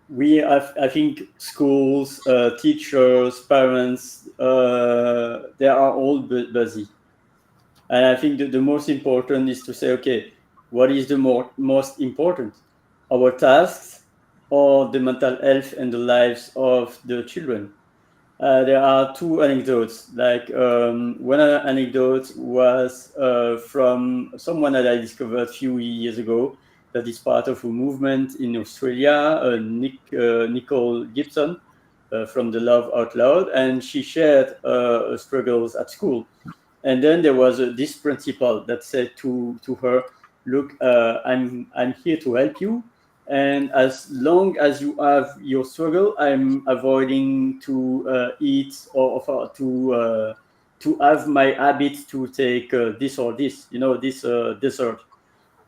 we have, I think schools, teachers, parents, they are all busy. And I think that the most important is to say, okay, what is the most important? Our tasks or the mental health and the lives of the children? There are two anecdotes. Like one anecdote was from someone that I discovered a few years ago that is part of a movement in Australia, Nicole Gibson from the Love Out Loud, and she shared her struggles at school. And then there was this principal that said to her, "Look, I'm here to help you, and as long as you have your struggle, I'm avoiding to eat or to have my habit to take this or this, this dessert."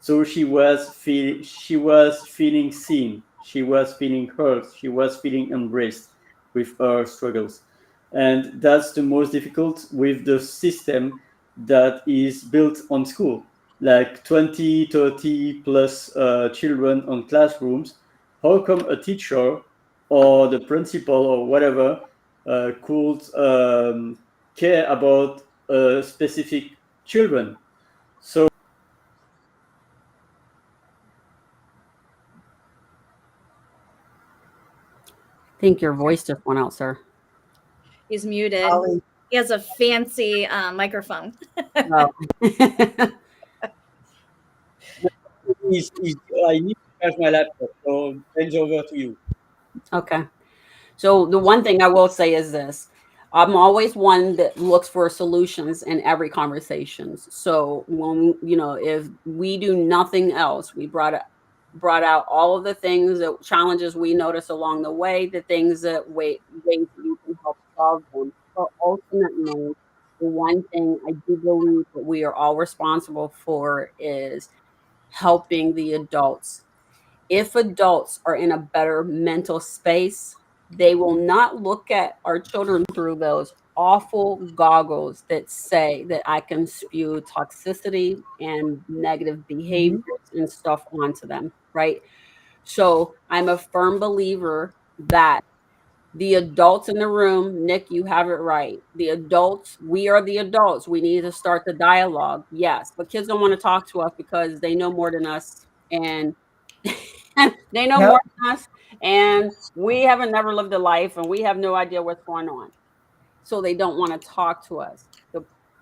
So she was feeling seen, she was feeling heard, she was feeling embraced with her struggles. And that's the most difficult with the system that is built on school, like 20, 30 plus children on classrooms. How come a teacher or the principal or whatever could care about specific children? So I think your voice just went out, sir. He's muted. Ollie, He has a fancy microphone. Oh. I need to charge my laptop, so hands over to you. Okay. So the one thing I will say is this. I'm always one that looks for solutions in every conversations. So when if we do nothing else, we brought out all of the things that challenges we notice along the way, the things that ways we can help solve them. But ultimately, the one thing I do believe that we are all responsible for is helping the adults. If adults are in a better mental space, they will not look at our children through those awful goggles that say that I can spew toxicity and negative behaviors and stuff onto them, right? So I'm a firm believer that the adults in the room, Nick, you have it right. The adults, we are the adults. We need to start the dialogue. Yes, but kids don't want to talk to us because they know more than us. And they know Yep. more than us. And we haven't never lived a life and we have no idea what's going on. so they don't want to talk to us.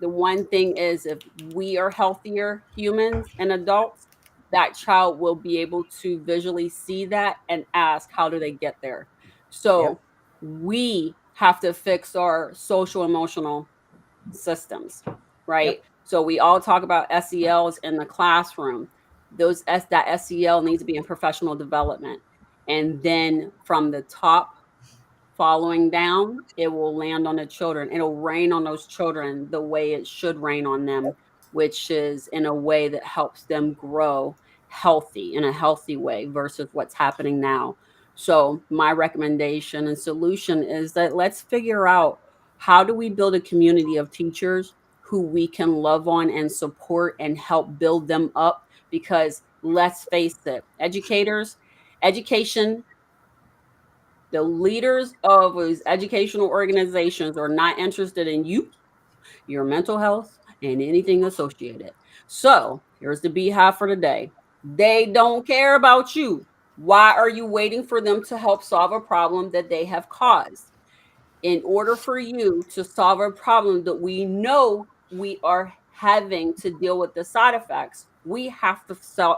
The one thing is, if we are healthier humans and adults, that child will be able to visually see that and ask, how do they get there? So we have to fix our social emotional systems, right? So we all talk about SELs in the classroom. That SEL needs to be in professional development. And then from the top following down, it will land on the children. It'll rain on those children the way it should rain on them, which is in a way that helps them grow healthy, in a healthy way, versus what's happening now. So my recommendation and solution is that let's figure out, how do we build a community of teachers who we can love on and support and help build them up? Because let's face it, education, the leaders of these educational organizations are not interested in you, your mental health, and anything associated. So here's the beehive for today. They don't care about you. Why are you waiting for them to help solve a problem that they have caused? In order for you to solve a problem that we know we are having to deal with the side effects, we have to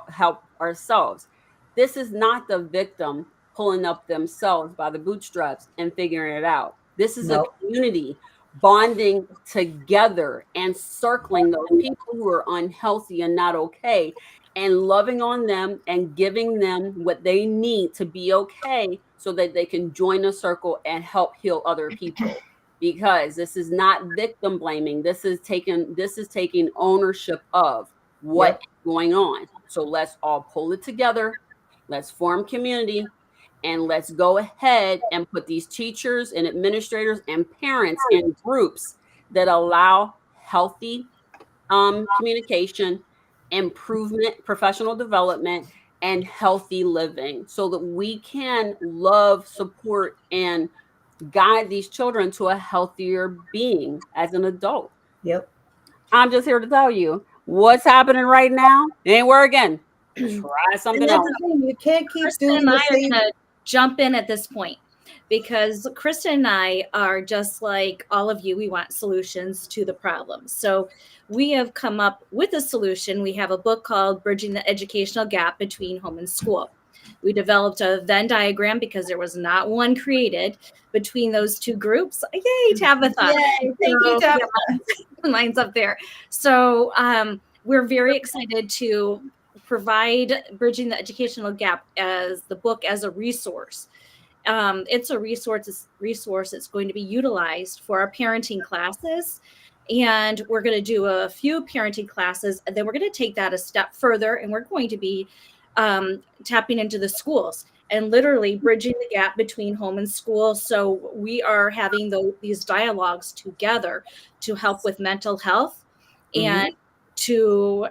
help ourselves. This is not the victim pulling up themselves by the bootstraps and figuring it out. This is a community bonding together and circling those people who are unhealthy and not okay, and loving on them and giving them what they need to be okay, so that they can join the circle and help heal other people. Because this is not victim blaming. This is taking ownership of what is going on. So let's all pull it together. Let's form community, and let's go ahead and put these teachers and administrators and parents in groups that allow healthy communication, improvement, professional development, and healthy living, so that we can love, support, and guide these children to a healthier being as an adult. I'm just here to tell you what's happening right now. It ain't working. Try something And that's else. the thing, you can't keep Kristen doing and the I are same. going to jump in at this point, because Kristen and I are just like all of you. We want solutions to the problems. So we have come up with a solution. We have a book called Bridging the Educational Gap Between Home and School. We developed a Venn diagram because there was not one created between those two groups. Yay, Tabatha. Yay, thank you, Tabatha. Yeah, mine's up there. So we're very excited to provide Bridging the Educational Gap as the book as a resource. It's a resource it's going to be utilized for our parenting classes. And we're going to do a few parenting classes, and then we're going to take that a step further, and we're going to be tapping into the schools and literally bridging the gap between home and school. So we are having these dialogues together to help with mental health and to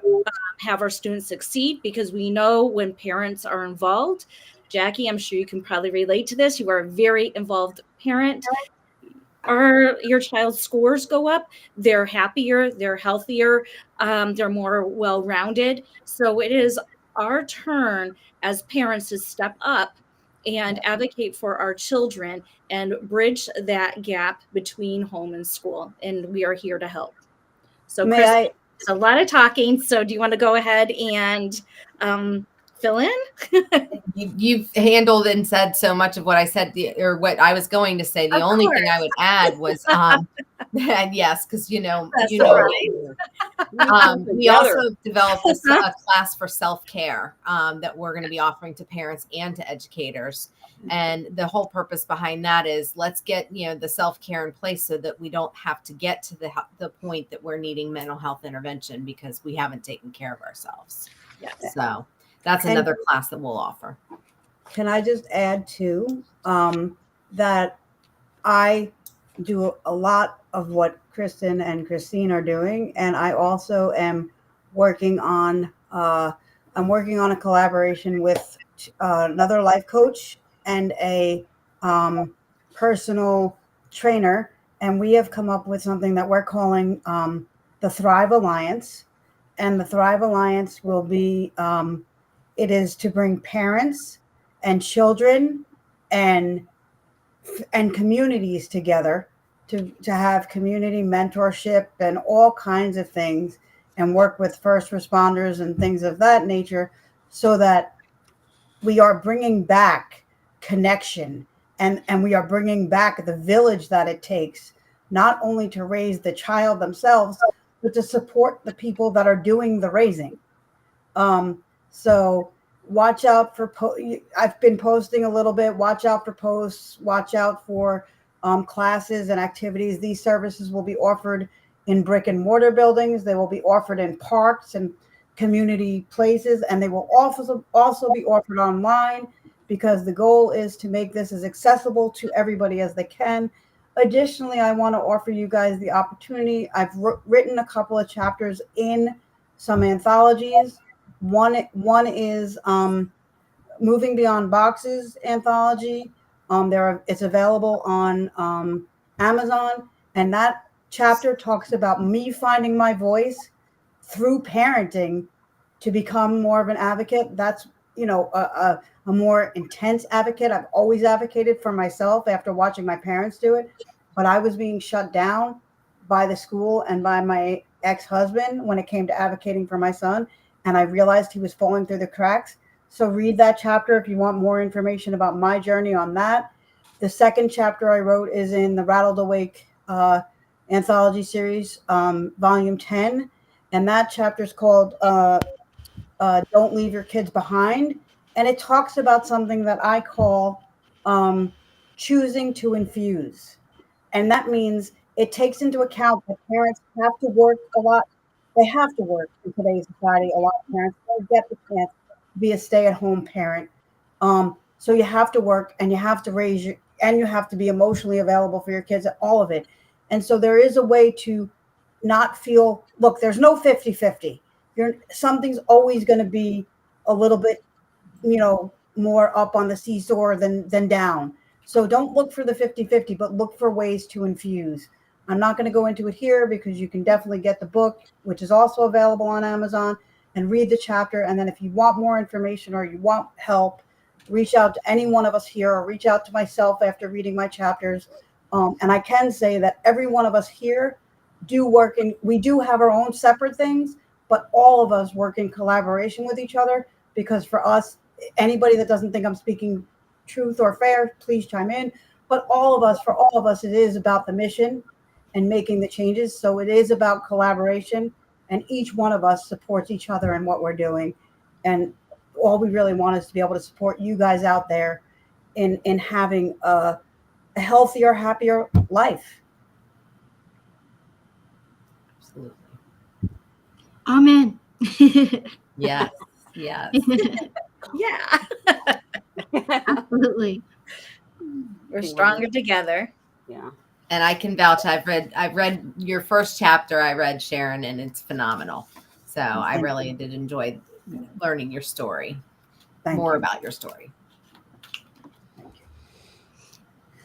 have our students succeed, because we know when parents are involved, Jackie, I'm sure you can probably relate to this. You are a very involved parent. Your child's scores go up, they're happier, they're healthier, they're more well-rounded. So it is our turn as parents to step up and advocate for our children and bridge that gap between home and school. And we are here to help. So Chris, it's a lot of talking. So do you want to go ahead and fill in? You've handled and said so much of what I said, or what I was going to say. The only thing I would add was, and yes, because we also developed a class for self-care that we're going to be offering to parents and to educators. And the whole purpose behind that is, let's get the self-care in place so that we don't have to get to the point that we're needing mental health intervention because we haven't taken care of ourselves. Yes. So that's another class that we'll offer. Can I just add too, that I do a lot of what Kristin and Christine are doing, and I also am working on a collaboration with another life coach and a personal trainer, and we have come up with something that we're calling the Thrive Alliance. And the Thrive Alliance will be it is to bring parents and children and communities together to have community mentorship and all kinds of things, and work with first responders and things of that nature, so that we are bringing back connection, and we are bringing back the village that it takes, not only to raise the child themselves, but to support the people that are doing the raising. So watch out for, I've been posting a little bit, watch out for posts, watch out for classes and activities. These services will be offered in brick and mortar buildings. They will be offered in parks and community places, and they will also be offered online, because the goal is to make this as accessible to everybody as they can. Additionally, I want to offer you guys the opportunity. I've written a couple of chapters in some anthologies. One is Moving Beyond Boxes anthology. It's available on Amazon, and that chapter talks about me finding my voice through parenting to become more of an advocate. That's, a more intense advocate. I've always advocated for myself after watching my parents do it, but I was being shut down by the school and by my ex-husband when it came to advocating for my son, and I realized he was falling through the cracks. So read that chapter if you want more information about my journey on that. The second chapter I wrote is in the Rattled Awake anthology series, volume 10, and that chapter is called Don't Leave Your Kids Behind. And it talks about something that I call choosing to infuse. And that means it takes into account that parents have to work a lot. They have to work in today's society. A lot of parents don't get the chance to be a stay-at-home parent. So you have to work, and you have to and you have to be emotionally available for your kids, all of it. And so there is a way to not feel, look, there's no 50-50. Something's always going to be a little bit, more up on the seesaw than down. So don't look for the 50-50, but look for ways to infuse. I'm not going to go into it here, because you can definitely get the book, which is also available on Amazon, and read the chapter. And then if you want more information or you want help, reach out to any one of us here, or reach out to myself after reading my chapters. And I can say that every one of us here we do have our own separate things, but all of us work in collaboration with each other, because for us, anybody that doesn't think I'm speaking truth or fair, please chime in. But for all of us, it is about the mission and making the changes. So it is about collaboration, and each one of us supports each other in what we're doing. And all we really want is to be able to support you guys out there in having a healthier, happier life. Absolutely. Amen. Yes. Yes. Yeah. Absolutely. We're stronger together. Yeah. And I can vouch. I've read your first chapter. I read, Sharon, and it's phenomenal. So I really did enjoy learning your story, more about your story.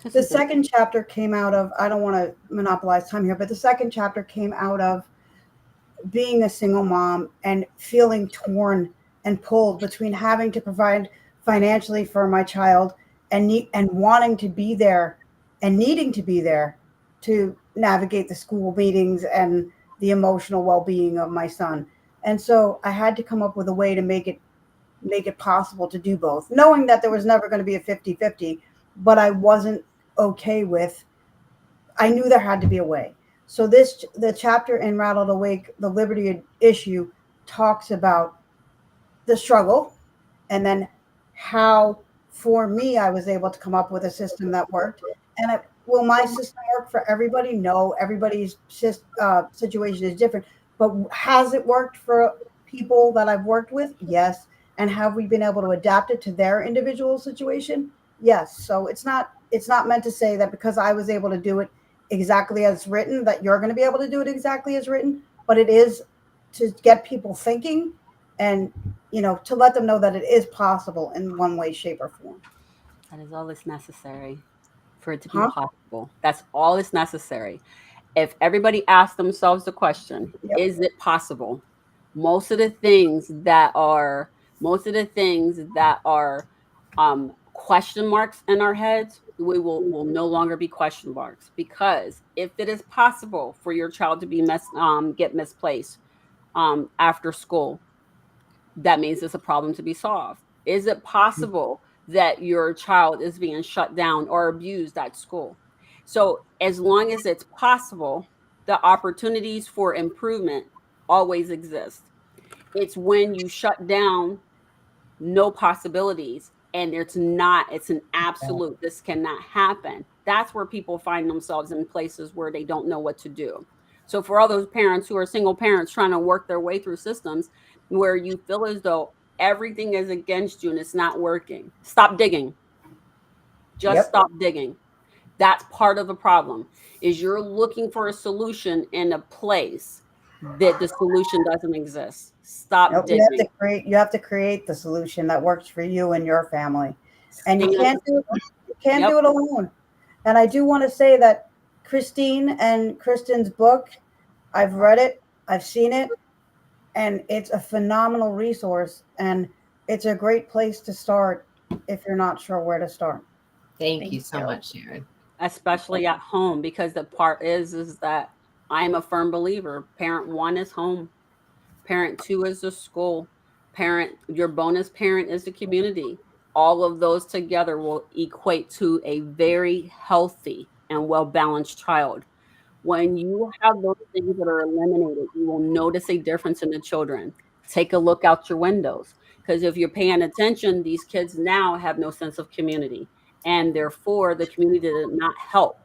The second chapter came out of, I don't want to monopolize time here, but the second chapter came out of being a single mom and feeling torn and pulled between having to provide financially for my child and wanting to be there and needing to be there to navigate the school meetings and the emotional well-being of my son. And so I had to come up with a way to make it possible to do both, knowing that there was never going to be a 50-50, but I wasn't okay with, I knew there had to be a way. So the chapter in Rattled Awake, the Liberty issue, talks about the struggle, and then how, for me, I was able to come up with a system that worked. And will my system work for everybody? No, everybody's situation is different. But has it worked for people that I've worked with? Yes. And have we been able to adapt it to their individual situation? Yes. So it's not meant to say that because I was able to do it exactly as written, that you're going to be able to do it exactly as written, but it is to get people thinking and, to let them know that it is possible in one way, shape, or form. That is all that's necessary for it to be possible. That's all that's necessary. If everybody asks themselves the question, is it possible? Most of the things that are question marks in our heads will no longer be question marks, because if it is possible for your child to be get misplaced after school, that means it's a problem to be solved. Is it possible that your child is being shut down or abused at school? So as long as it's possible, the opportunities for improvement always exist. It's when you shut down no possibilities and it's an absolute, this cannot happen, that's where people find themselves in places where they don't know what to do. So for all those parents who are single parents trying to work their way through systems where you feel as though everything is against you and it's not working, stop digging. Just stop digging. That's part of the problem, is you're looking for a solution in a place that the solution doesn't exist. Stop Nope, digging. you have to create the solution that works for you and your family. And you Stand- can't Yep. do it alone. And I do want to say that Christine and Kristin's book, I've read it, I've seen it, and it's a phenomenal resource, and it's a great place to start if you're not sure where to start. Thank you so much, Sharon. Especially at home, because the part is that I'm a firm believer. Parent 1 is home. Parent 2 is the school. Your bonus parent is the community. All of those together will equate to a very healthy and well-balanced child. When you have those things that are eliminated, you will notice a difference in the children. Take a look out your windows, because if you're paying attention, these kids now have no sense of community, and therefore the community did not help.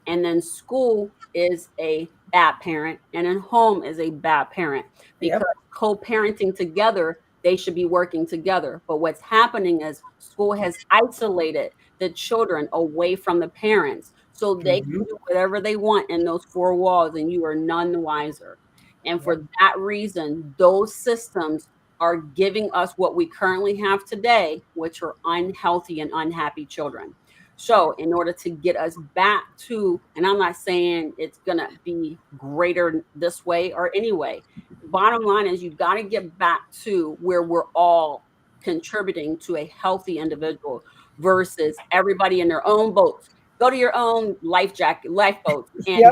And then school is a bad parent, and then home is a bad parent, because co-parenting together, they should be working together. But what's happening is school has isolated the children away from the parents, so they can do whatever they want in those four walls, and you are none the wiser. And for that reason, those systems are giving us what we currently have today, which are unhealthy and unhappy children. So in order to get us back to, and I'm not saying it's going to be greater this way or anyway, bottom line is you got to get back to where we're all contributing to a healthy individual versus everybody in their own boats. Go to your own lifeboats and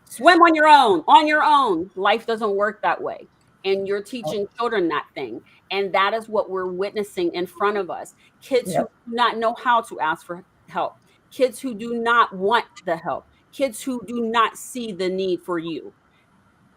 swim on your own, on your own. Life doesn't work that way. And you're teaching children that thing. And that is what we're witnessing in front of us. Kids who do not know how to ask for help, kids who do not want the help, kids who do not see the need for you.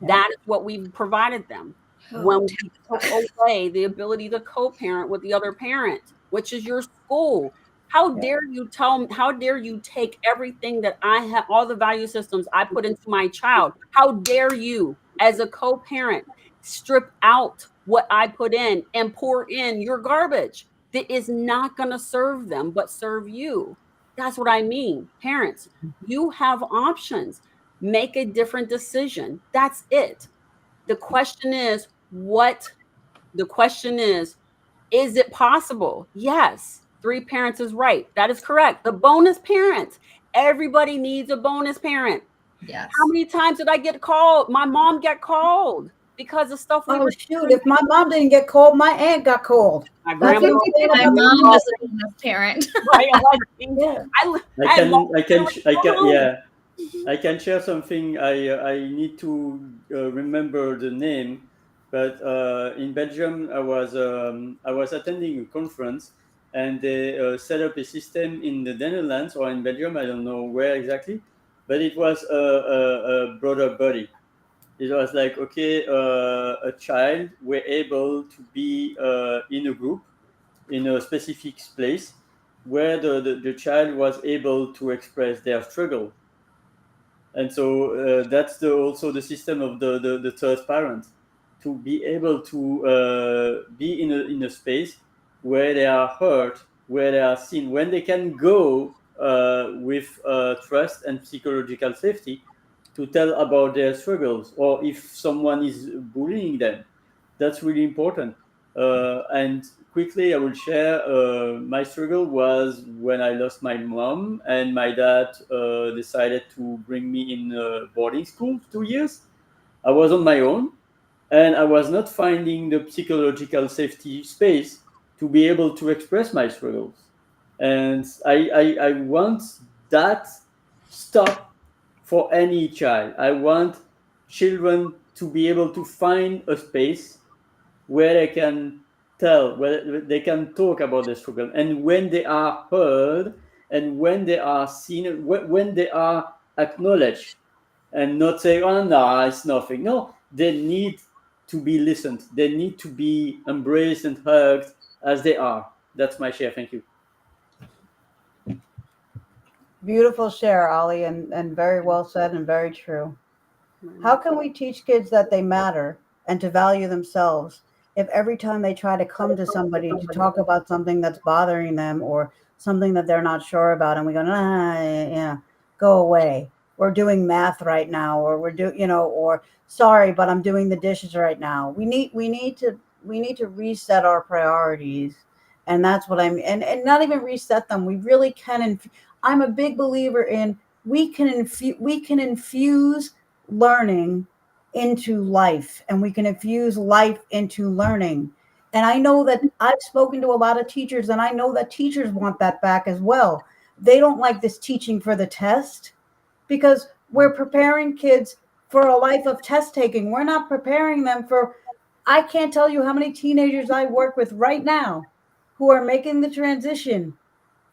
That is what we've provided them. When we took away the ability to co-parent with the other parent, which is your school. How dare you how dare you take everything that I have, all the value systems I put into my child? How dare you, as a co-parent, strip out what I put in and pour in your garbage that is not going to serve them, but serve you? That's what I mean. Parents, you have options. Make a different decision. That's it. The question is, is it possible? Yes. 3 parents is right. That is correct. The bonus parent. Everybody needs a bonus parent. Yes. How many times did I get called? My mom get called because of stuff we were shoot, if my mom didn't get called, my aunt got called. My grandma. My mom was a bonus parent. I can share something. I need to remember the name, but in Belgium, I was attending a conference, and they set up a system in the Netherlands or in Belgium. I don't know where exactly, but it was a brother buddy. It was like, okay, a child were able to be in a group in a specific place where the child was able to express their struggle. And so that's also the system of the third parent, to be able to be in a space where they are heard, where they are seen, when they can go with trust and psychological safety to tell about their struggles, or if someone is bullying them. That's really important. And quickly, I will share my struggle was when I lost my mom, and my dad decided to bring me in boarding school 2 years. I was on my own, and I was not finding the psychological safety space to be able to express my struggles. And I want that stop for any child. I want children to be able to find a space where they can tell, where they can talk about the struggle, and when they are heard, and when they are seen, when they are acknowledged, and not say, "Oh no, it's nothing." No, they need to be listened. They need to be embraced and hugged as they are. That's my share. Thank you. Beautiful share, Ollie, and very well said and very true. How can we teach kids that they matter and to value themselves if every time they try to come to somebody to talk about something that's bothering them or something that they're not sure about, and we go, nah, yeah, go away. We're doing math right now, or we're doing, or sorry, but I'm doing the dishes right now. We need to reset our priorities, and that's what I'm, and not even reset them. We really can. I'm a big believer in we can infuse learning into life, and we can infuse life into learning. And I know that I've spoken to a lot of teachers, and I know that teachers want that back as well. They don't like this teaching for the test, because we're preparing kids for a life of test taking. We're not preparing them for, I can't tell you how many teenagers I work with right now who are making the transition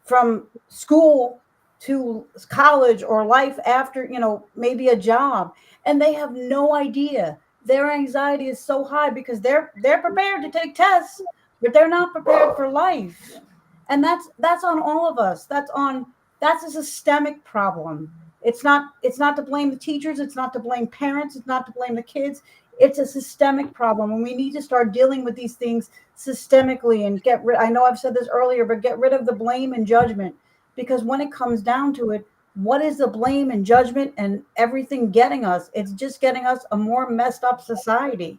from school to college or life after, maybe a job, and they have no idea. Their anxiety is so high because they're prepared to take tests, but they're not prepared for life. And that's on all of us. That's a systemic problem. It's not to blame the teachers, it's not to blame parents, it's not to blame the kids. It's a systemic problem, and we need to start dealing with these things systemically and get rid. I know I've said this earlier, but get rid of the blame and judgment, because when it comes down to it, what is the blame and judgment and everything getting us? It's just getting us a more messed up society.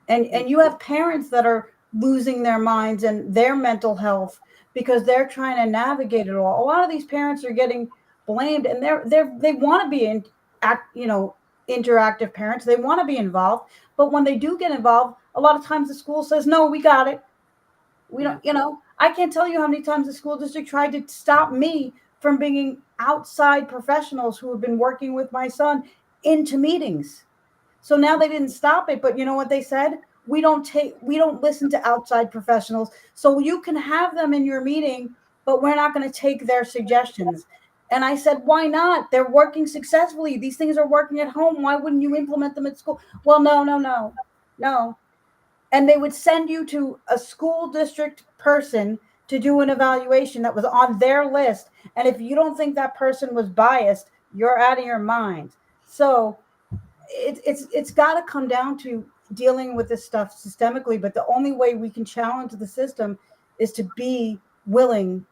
And you have parents that are losing their minds and their mental health because they're trying to navigate it all. A lot of these parents are getting blamed, and they want to be in act, interactive parents. They want to be involved, but when they do get involved, a lot of times the school says, "No, we got it. We don't." I can't tell you how many times the school district tried to stop me from bringing outside professionals who have been working with my son into meetings. So now they didn't stop it, but you know what they said? We don't listen to outside professionals. So you can have them in your meeting, but we're not going to take their suggestions. And I said, why not? They're working successfully. These things are working at home. Why wouldn't you implement them at school? Well, no, no, no, no. And they would send you to a school district person to do an evaluation that was on their list. And if you don't think that person was biased, you're out of your mind. So it's got to come down to dealing with this stuff systemically. But the only way we can challenge the system is to be willing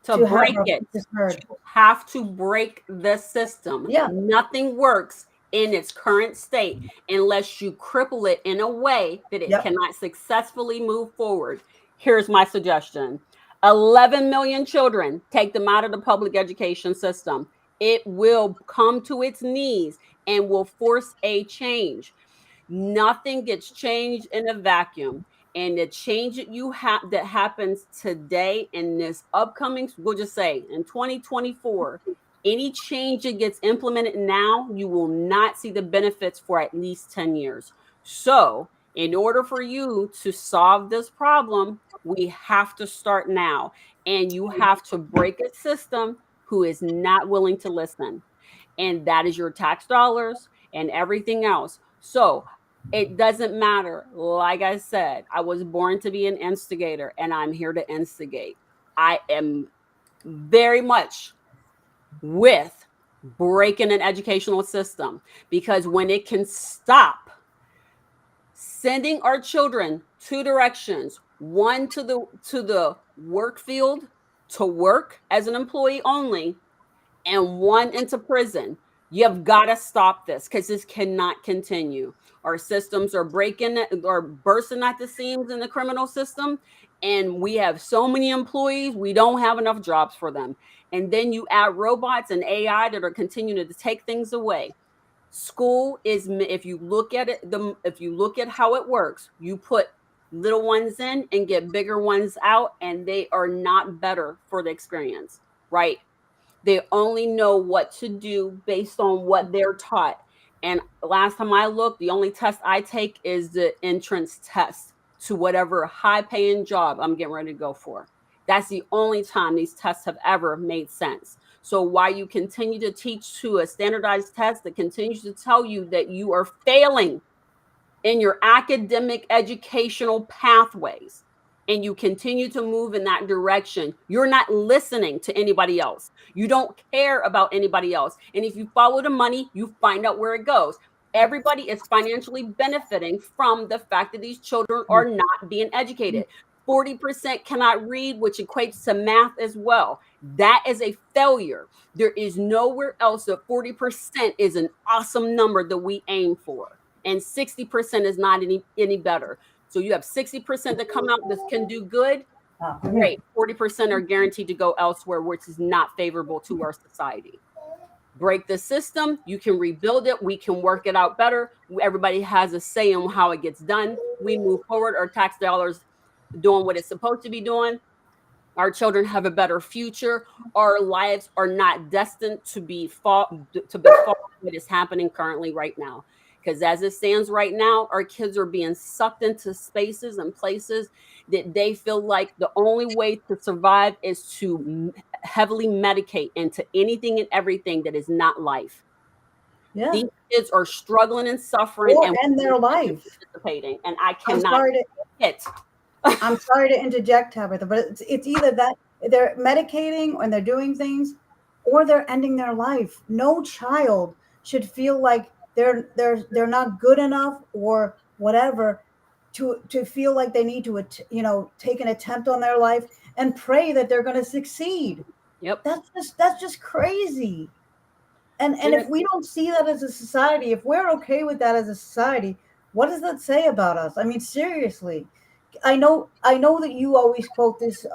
to to have break our it. voices heard. You have to break the system. Yeah. Nothing works in its current state unless you cripple it in a way that it Yep. cannot successfully move forward. Here's my suggestion. 11 million children, take them out of the public education system. It will come to its knees and will force a change. Nothing gets changed in a vacuum. And the change that you have that happens today in this upcoming, we'll just say in 2024, any change that gets implemented now, you will not see the benefits for at least 10 years. So, in order for you to solve this problem, we have to start now. And you have to break a system who is not willing to listen. And that is your tax dollars and everything else. So, it doesn't matter. Like I said, I was born to be an instigator, and I'm here to instigate. I am very much with breaking an educational system, because when it can stop sending our children two directions, one to the work field to work as an employee only, and one into prison. You've got to stop this, because this cannot continue. Our systems are breaking or bursting at the seams in the criminal system. And we have so many employees, we don't have enough jobs for them. And then you add robots and AI that are continuing to take things away. School is, if you look at it, if you look at how it works, you put little ones in and get bigger ones out, and they are not better for the experience, right? They only know what to do based on what they're taught. And last time I looked, the only test I take is the entrance test to whatever high paying job I'm getting ready to go for. That's the only time these tests have ever made sense. So while you continue to teach to a standardized test that continues to tell you that you are failing in your academic educational pathways, and you continue to move in that direction, you're not listening to anybody else. You don't care about anybody else. And if you follow the money, you find out where it goes. Everybody is financially benefiting from the fact that these children are not being educated. 40% cannot read, which equates to math as well. That is a failure. There is nowhere else that 40% is an awesome number that we aim for. And 60% is not any better. So you have 60% that come out that can do good. Great. 40% are guaranteed to go elsewhere, which is not favorable to our society. Break the system. You can rebuild it. We can work it out better. Everybody has a say on how it gets done. We move forward. Our tax dollars doing what it's supposed to be doing. Our children have a better future. Our lives are not destined to be what is happening currently right now. Because as it stands right now, our kids are being sucked into spaces and places that they feel like the only way to survive is to heavily medicate into anything and everything that is not life. Yeah. These kids are struggling and suffering Or and end their life. Participating, and I I'm cannot sorry to hit. I'm sorry to interject, Tabitha, but it's either that they're medicating and they're doing things, or they're ending their life. No child should feel like they're not good enough or whatever to feel like they need to take an attempt on their life and pray that they're going to succeed. Yep. That's just crazy. And if we don't see that as a society, if we're okay with that as a society, what does that say about us? I mean, seriously. I know that you always quote this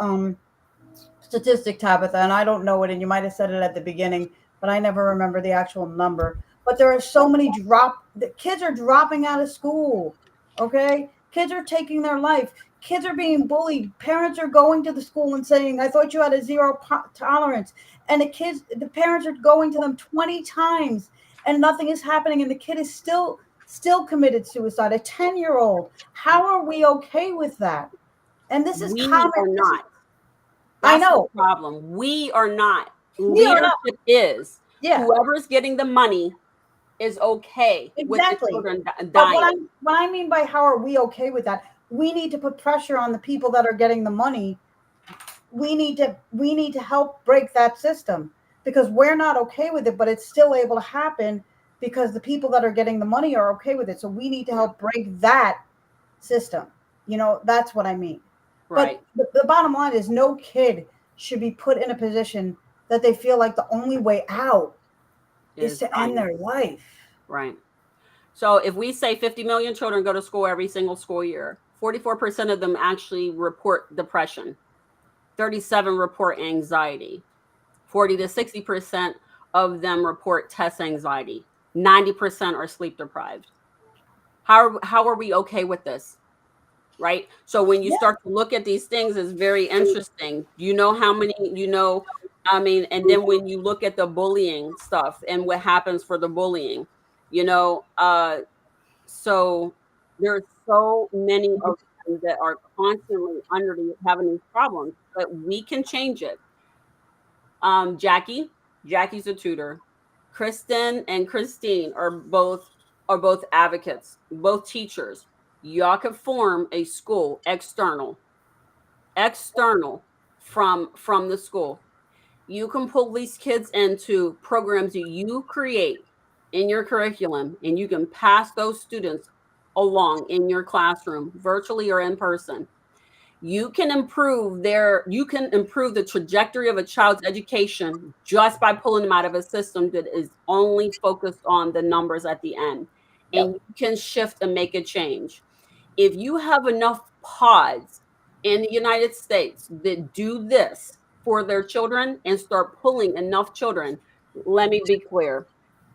statistic, Tabitha, and I don't know it, and you might have said it at the beginning, but I never remember the actual number. But there are so many the kids are dropping out of school. Okay? Kids are taking their life. Kids are being bullied. Parents are going to the school and saying, I thought you had a zero tolerance. And the parents are going to them 20 times and nothing is happening. And the kid is still committed suicide, a 10-year-old. How are we okay with that? And this is common. We are not. I know. The problem. We are not. We are Leadership not. Is. Yeah. Whoever's getting the money is okay with the children dying. But what I mean by how are we okay with that? We need to put pressure on the people that are getting the money. We need to help break that system because we're not okay with it, but it's still able to happen because the people that are getting the money are okay with it. So we need to help break that system. That's what I mean. Right. But the bottom line is no kid should be put in a position that they feel like the only way out is to end their life. Right. So if we say 50 million children go to school every single school year, 44% of them actually report depression. 37 report anxiety. 40 to 60% of them report test anxiety. 90% are sleep deprived. How are we okay with this? Right? So when you start to look at these things, it's very interesting. How many, and then when you look at the bullying stuff and what happens for the bullying, so there's so many of them that are constantly having these problems, but we can change it. Jackie's a tutor. Kristin and Christine are both advocates, both teachers. Y'all could form a school external from the school. You can pull these kids into programs that you create in your curriculum, and you can pass those students along in your classroom, virtually or in person. You can improve the trajectory of a child's education just by pulling them out of a system that is only focused on the numbers at the end. Yep. And you can shift and make a change. If you have enough pods in the United States that do this for their children and start pulling enough children, let me be clear.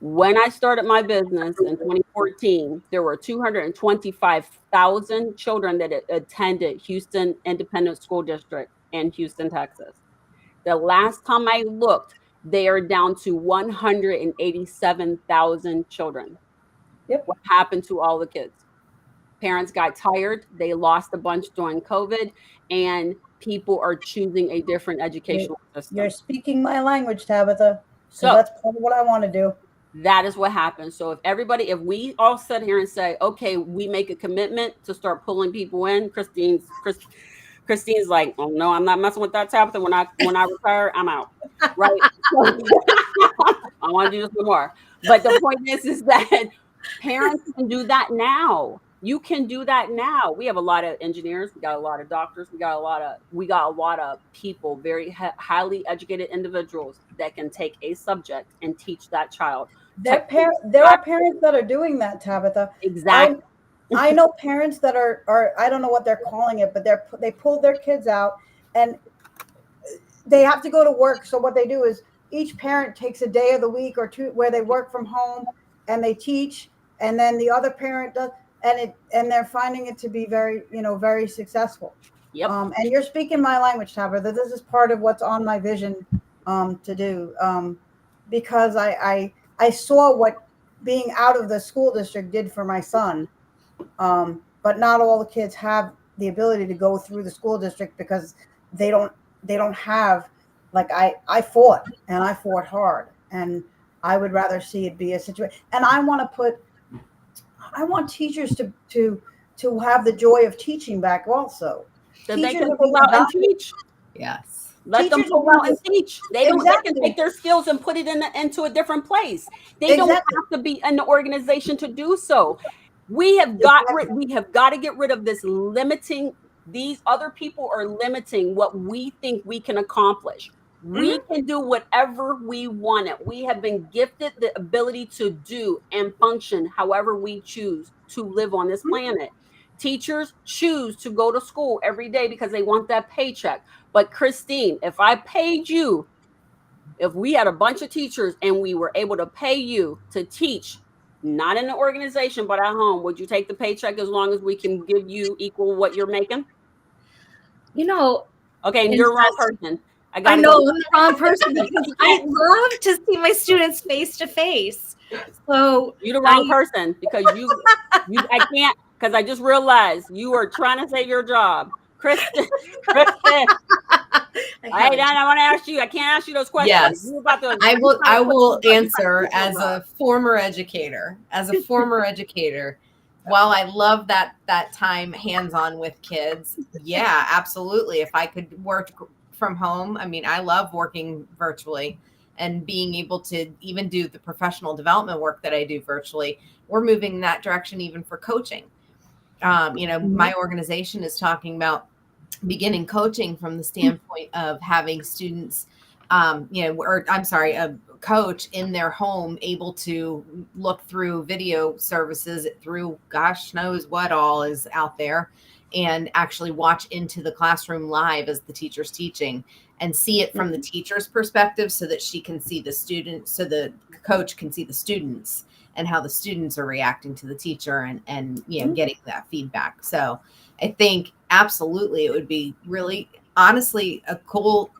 When I started my business in 2014, 2014, there were 225,000 children that attended Houston Independent School District in Houston, Texas. The last time I looked, they are down to 187,000 children. Yep. What happened to all the kids? Parents got tired. They lost a bunch during COVID, and people are choosing a different educational system. You're speaking my language, Tabatha. So that's part of what I want to do. That is what happens. So if we all sit here and say, okay, we make a commitment to start pulling people in, Christine's like, oh no, I'm not messing with that Tabitha. When I retire, I'm out. Right? I want to do this no more. But the point is that parents can do that now. You can do that now. We have a lot of engineers, we got a lot of doctors, we got a lot of people, very highly educated individuals that can take a subject and teach that child. There are parents that are doing that, Tabatha. Exactly. I know parents that are I don't know what they're calling it, but they pull their kids out and they have to go to work. So what they do is each parent takes a day of the week or two where they work from home and they teach, and then the other parent does, and they're finding it to be very, very successful. Yep. And you're speaking my language, Tabatha. This is part of what's on my vision to do, because I saw what being out of the school district did for my son. But not all the kids have the ability to go through the school district because they don't have, like I fought hard, and I would rather see it be a situation. And I want teachers to have the joy of teaching back also. So they can go out and teach. Yes. Let them go out and teach. They can take their skills and put it into a different place. They don't have to be in the organization to do so. We have got to get rid of this limiting. These other people are limiting what we think we can accomplish. We can do whatever we want it. We have been gifted the ability to do and function however we choose to live on this planet. Teachers choose to go to school every day because they want that paycheck. But Christine, if I paid you, if we had a bunch of teachers and we were able to pay you to teach, not in the organization, but at home, would you take the paycheck as long as we can give you equal what you're making? Okay, and you're the wrong person. I know I'm the wrong person because I love to see my students face to face. So you're the wrong person because I can't, because I just realized you are trying to save your job. Kristin. I want to ask you. I can't ask you those questions. Yes, I will answer as a former educator. While I love that time hands-on with kids, yeah, absolutely. If I could work from home, I mean, I love working virtually and being able to even do the professional development work that I do virtually. We're moving in that direction even for coaching. My organization is talking about beginning coaching from the standpoint of having students, a coach in their home able to look through video services through gosh knows what all is out there and actually watch into the classroom live as the teacher's teaching and see it from the teacher's perspective so that she can see the students, so the coach can see the students and how the students are reacting to the teacher and getting that feedback. So I think absolutely it would be really honestly a cool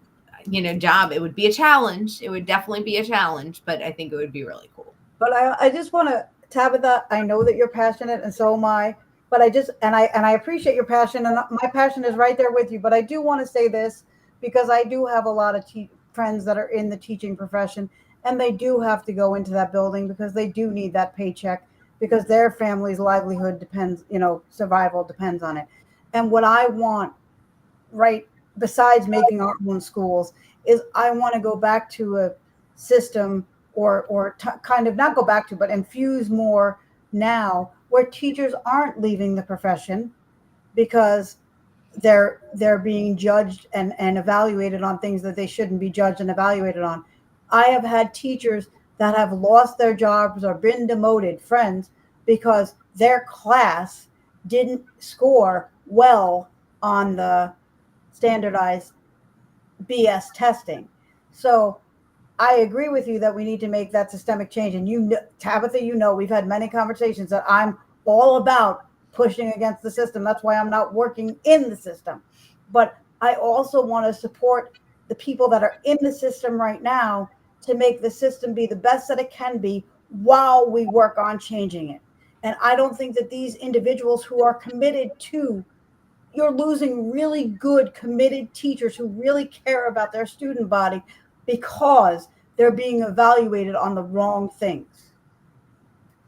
job. It would be a challenge. It would definitely be a challenge, but I think it would be really cool. But I just want to, Tabatha, I know that you're passionate and so am I, but I appreciate your passion and my passion is right there with you. But I do want to say this because I do have a lot of friends that are in the teaching profession and they do have to go into that building because they do need that paycheck because their family's livelihood depends, survival depends on it. And what I want, right, besides making our own schools, is I want to go back to a system or kind of not go back to, but infuse more now where teachers aren't leaving the profession because they're being judged and evaluated on things that they shouldn't be judged and evaluated on. I have had teachers that have lost their jobs or been demoted, friends, because their class didn't score well on the standardized BS testing. So I agree with you that we need to make that systemic change. And you, Tabitha, we've had many conversations that I'm all about pushing against the system. That's why I'm not working in the system. But I also want to support the people that are in the system right now to make the system be the best that it can be while we work on changing it. And I don't think that these individuals who are committed to, you're losing really good, committed teachers who really care about their student body because they're being evaluated on the wrong things.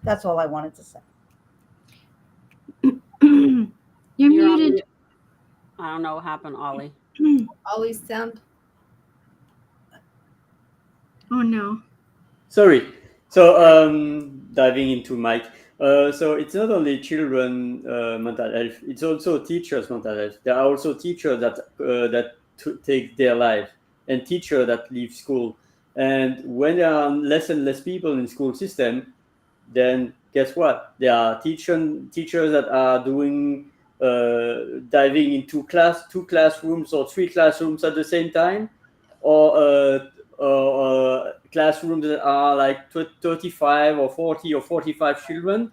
That's all I wanted to say. You're muted. I don't know what happened, Ollie. Always sound. Oh no. Sorry. So diving into Mike. So it's not only children mental health; it's also teachers' mental health. There are also teachers that take their life, and teachers that leave school. And when there are less and less people in school system, then guess what? There are teachers that are doing diving into two classrooms or three classrooms at the same time, or classrooms that are like 35 or 40 or 45 children.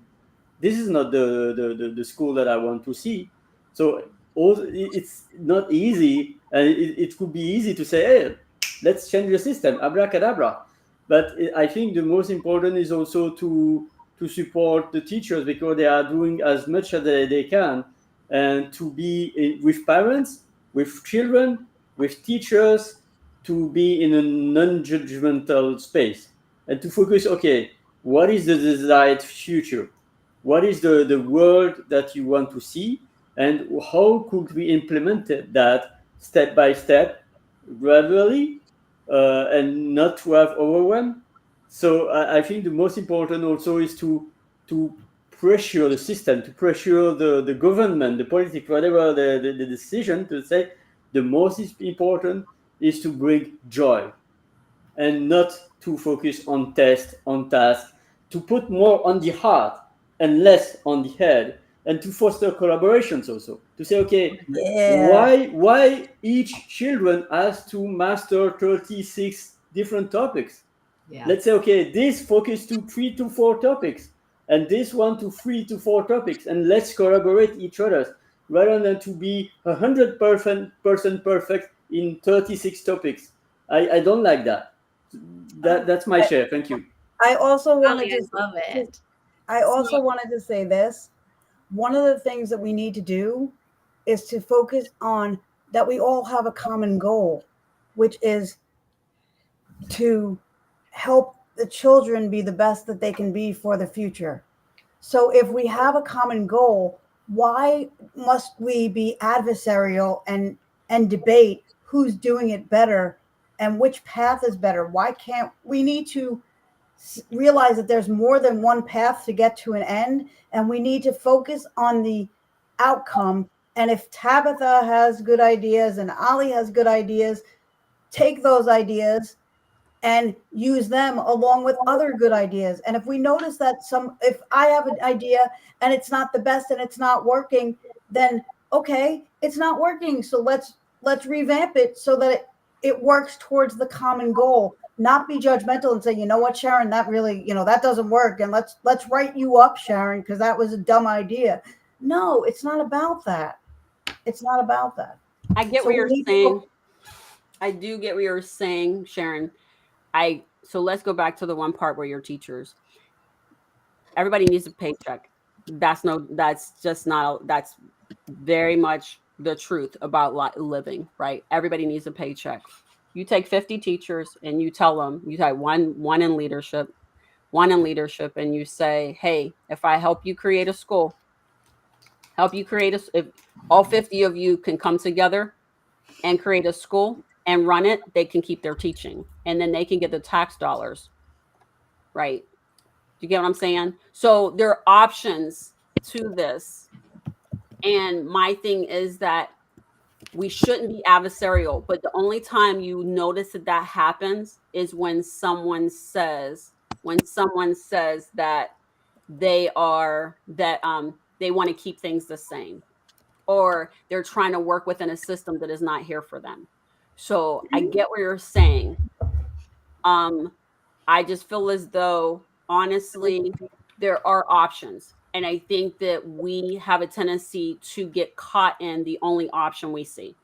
This is not the school that I want to see. So it's not easy, and it could be easy to say, hey, let's change the system, abracadabra. But I think the most important is also to support the teachers, because they are doing as much as they can, and to be with parents, with children, with teachers, to be in a non-judgmental space and to focus, okay, what is the desired future? What is the world that you want to see? And how could we implement that step by step, gradually, and not to have overwhelm? So I think the most important also is to pressure the system, to pressure the government, the politics, whatever the decision, to say the most important is to bring joy and not to focus on test, on task, to put more on the heart and less on the head, and to foster collaborations also. To say, okay, why each children has to master 36 different topics? Yeah. Let's say, okay, this focus to 3 to 4 topics, and this one to 3 to 4 topics, and let's collaborate each other rather than to be 100% perfect in 36 topics. I don't like that. That's my share. Thank you. I also wanted Ollie, to I love it. I also wanted to say this. One of the things that we need to do is to focus on that we all have a common goal, which is to help the children be the best that they can be for the future. So if we have a common goal, why must we be adversarial and debate who's doing it better and which path is better? Why can't we need to realize that there's more than one path to get to an end, and we need to focus on the outcome. And if Tabitha has good ideas and Ollie has good ideas, take those ideas and use them along with other good ideas. And if we notice that if I have an idea and it's not the best and it's not working, then okay, it's not working. So let's revamp it so that it works towards the common goal. Not be judgmental and say, you know what, Sharon, that really, that doesn't work. And let's write you up, Sharon, because that was a dumb idea. No, it's not about that. It's not about that. I get what you're saying. I do get what you're saying, Sharon. So let's go back to the one part where you're teachers. Everybody needs a paycheck. That's very much the truth about living, right? Everybody needs a paycheck. You take 50 teachers and you tell them, you have one in leadership, and you say, hey, if I help you create a school, if all 50 of you can come together and create a school and run it, they can keep their teaching, and then they can get the tax dollars, right? Do you get what I'm saying? So there are options to this. And my thing is that we shouldn't be adversarial, but the only time you notice that happens is when someone says that they want to keep things the same, or they're trying to work within a system that is not here for them. So I get what you're saying, I just feel as though, honestly, there are options. And I think that we have a tendency to get caught in the only option we see.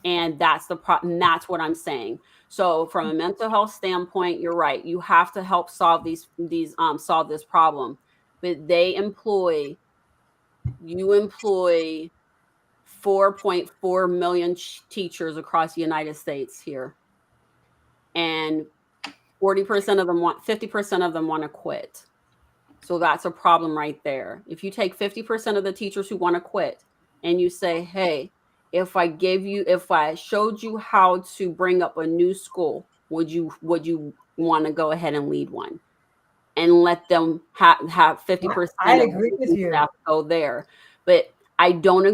And that's the problem. That's what I'm saying. So from a mental health standpoint, you're right. You have to help solve solve this problem. But you employ 4.4 million teachers across the United States here. And 50% of them want to quit. So that's a problem right there. If you take 50% of the teachers who want to quit and you say, hey, if I showed you how to bring up a new school, would you want to go ahead and lead one and let them have 50% I of agree with the you. staff go there? But I do not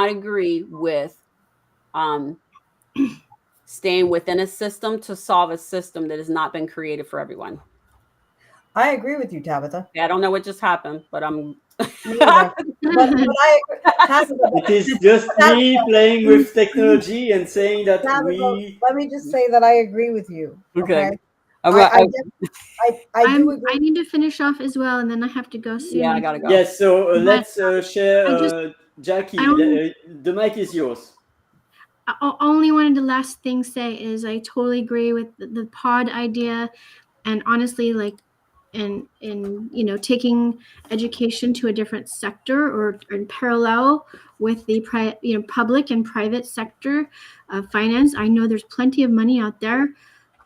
agree with staying within a system to solve a system that has not been created for everyone. I agree with you, Tabatha. Yeah, I don't know what just happened, but I'm. Me either. But I agree. It is just me playing with technology and saying that Tabatha, let me just say that I agree with you. Okay. I do agree. I need to finish off as well, and then I have to go soon. Yeah, I gotta go. Yes, so But let's share. I just- Jackie, I don't- the mic is yours. I only wanted to last thing say is I totally agree with the pod idea, and honestly, like, in taking education to a different sector or in parallel with the public and private sector finance. I know there's plenty of money out there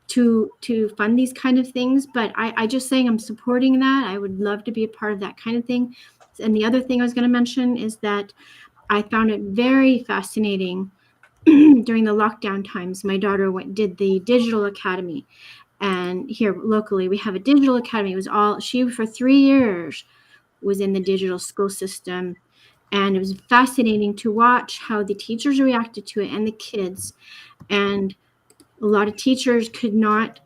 to fund these kind of things, but I just saying I'm supporting that. I would love to be a part of that kind of thing. And the other thing I was going to mention is that I found it very fascinating during the lockdown times. My daughter did the digital academy, and here locally we have a digital academy. It was she for 3 years was in the digital school system, and it was fascinating to watch how the teachers reacted to it and the kids. And a lot of teachers could not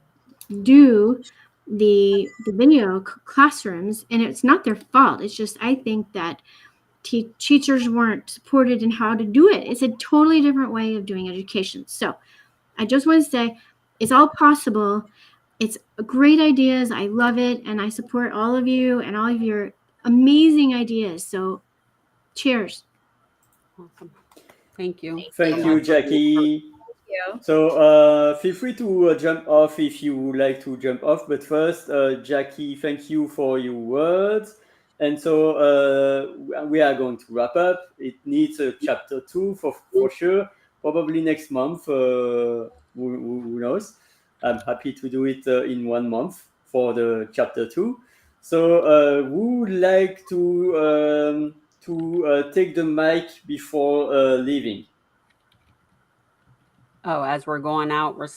do the video classrooms, and it's not their fault. It's just I think that teachers weren't supported in how to do it. It's a totally different way of doing education. So I just want to say it's all possible. It's great ideas. I love it. And I support all of you and all of your amazing ideas. So cheers. Awesome. Thank you. Thank you, Jackie. you. So feel free to jump off if you would like to jump off. But first, Jackie, thank you for your words. And so we are going to wrap up. It needs a chapter 2 for sure. Probably next month. Who knows? I'm happy to do it in 1 month for the chapter 2. So who would like to take the mic before leaving? Oh, as we're going out, we're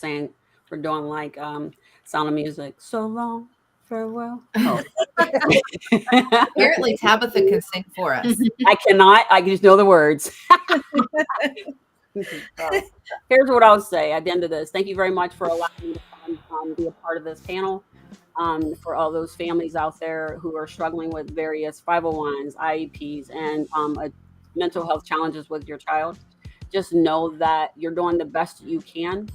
doing like Sound of Music. So long, farewell. Oh. Apparently, Tabatha can sing for us. I cannot. I just know the words. Here's what I'll say at the end of this. Thank you very much for allowing me to be a part of this panel. For all those families out there who are struggling with various 501s, IEPs, and mental health challenges with your child, just know that you're doing the best you can.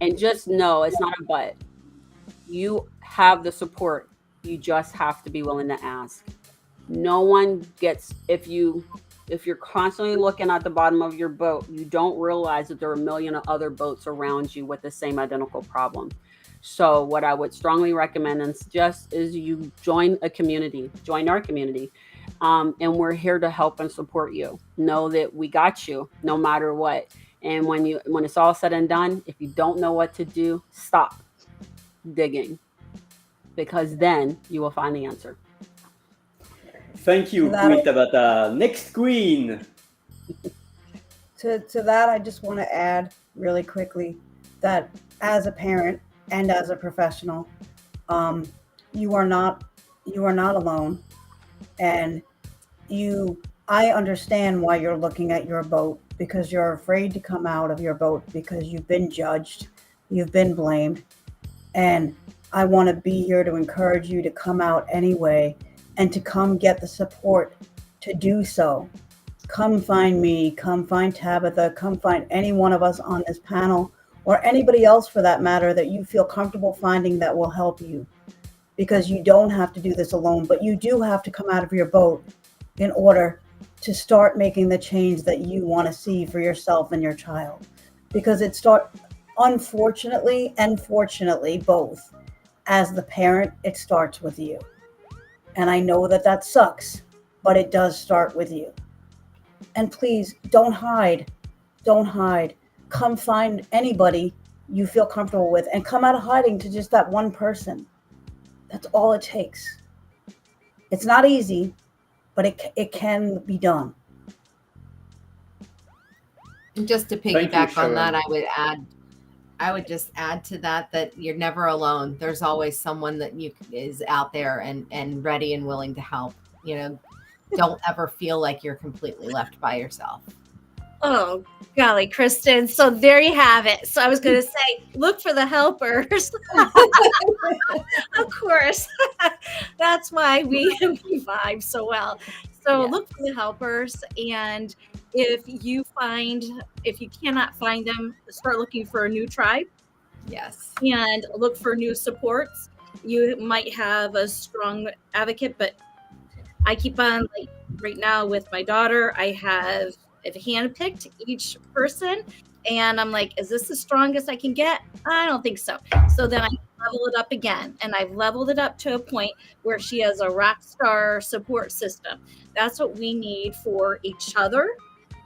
And just know it's not a but. You have the support. You just have to be willing to ask. No one gets, if you're constantly looking at the bottom of your boat, you don't realize that there are a million other boats around you with the same identical problem. So what I would strongly recommend and suggest is you join our community. And we're here to help and support you. Know that we got you no matter what. And when it's all said and done, if you don't know what to do, stop digging, because then you will find the answer. Thank you, Queen Tabatha. Next queen. To that, I just want to add really quickly that as a parent and as a professional, you are not alone, and I understand why you're looking at your boat, because you're afraid to come out of your boat because you've been judged, you've been blamed, and I want to be here to encourage you to come out anyway and to come get the support to do so. come find me, come find Tabitha, come find any one of us on this panel, or anybody else for that matter that you feel comfortable finding that will help you. Because you don't have to do this alone, but you do have to come out of your boat in order to start making the change that you want to see for yourself and your child. Because unfortunately and fortunately, both, as the parent, it starts with you. And I know that sucks, but it does start with you. And please don't hide. Don't hide. Come find anybody you feel comfortable with and come out of hiding to just that one person. That's all it takes. It's not easy, but it can be done. And just to Thank you, piggyback on that, Sharon. I would just add to that you're never alone. There's always someone that is out there and ready and willing to help. You know, don't ever feel like you're completely left by yourself. Oh, golly, Kristin. So there you have it. So I was going to say, look for the helpers. Of course. That's why we vibe so well. So look for the helpers. And if you cannot find them, start looking for a new tribe. Yes. And look for new supports. You might have a strong advocate, but I keep on, like right now with my daughter, I've handpicked each person, and I'm like, is this the strongest I can get? I don't think so. So then I level it up again, and I've leveled it up to a point where she has a rock star support system. That's what we need for each other,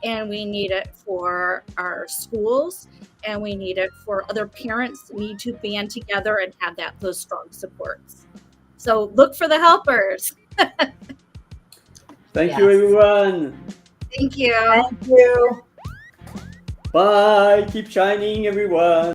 and we need it for our schools, and we need it for other parents need to band together and have those strong supports. So look for the helpers. Thank you, everyone. Thank you. Thank you. Bye. Keep shining, everyone.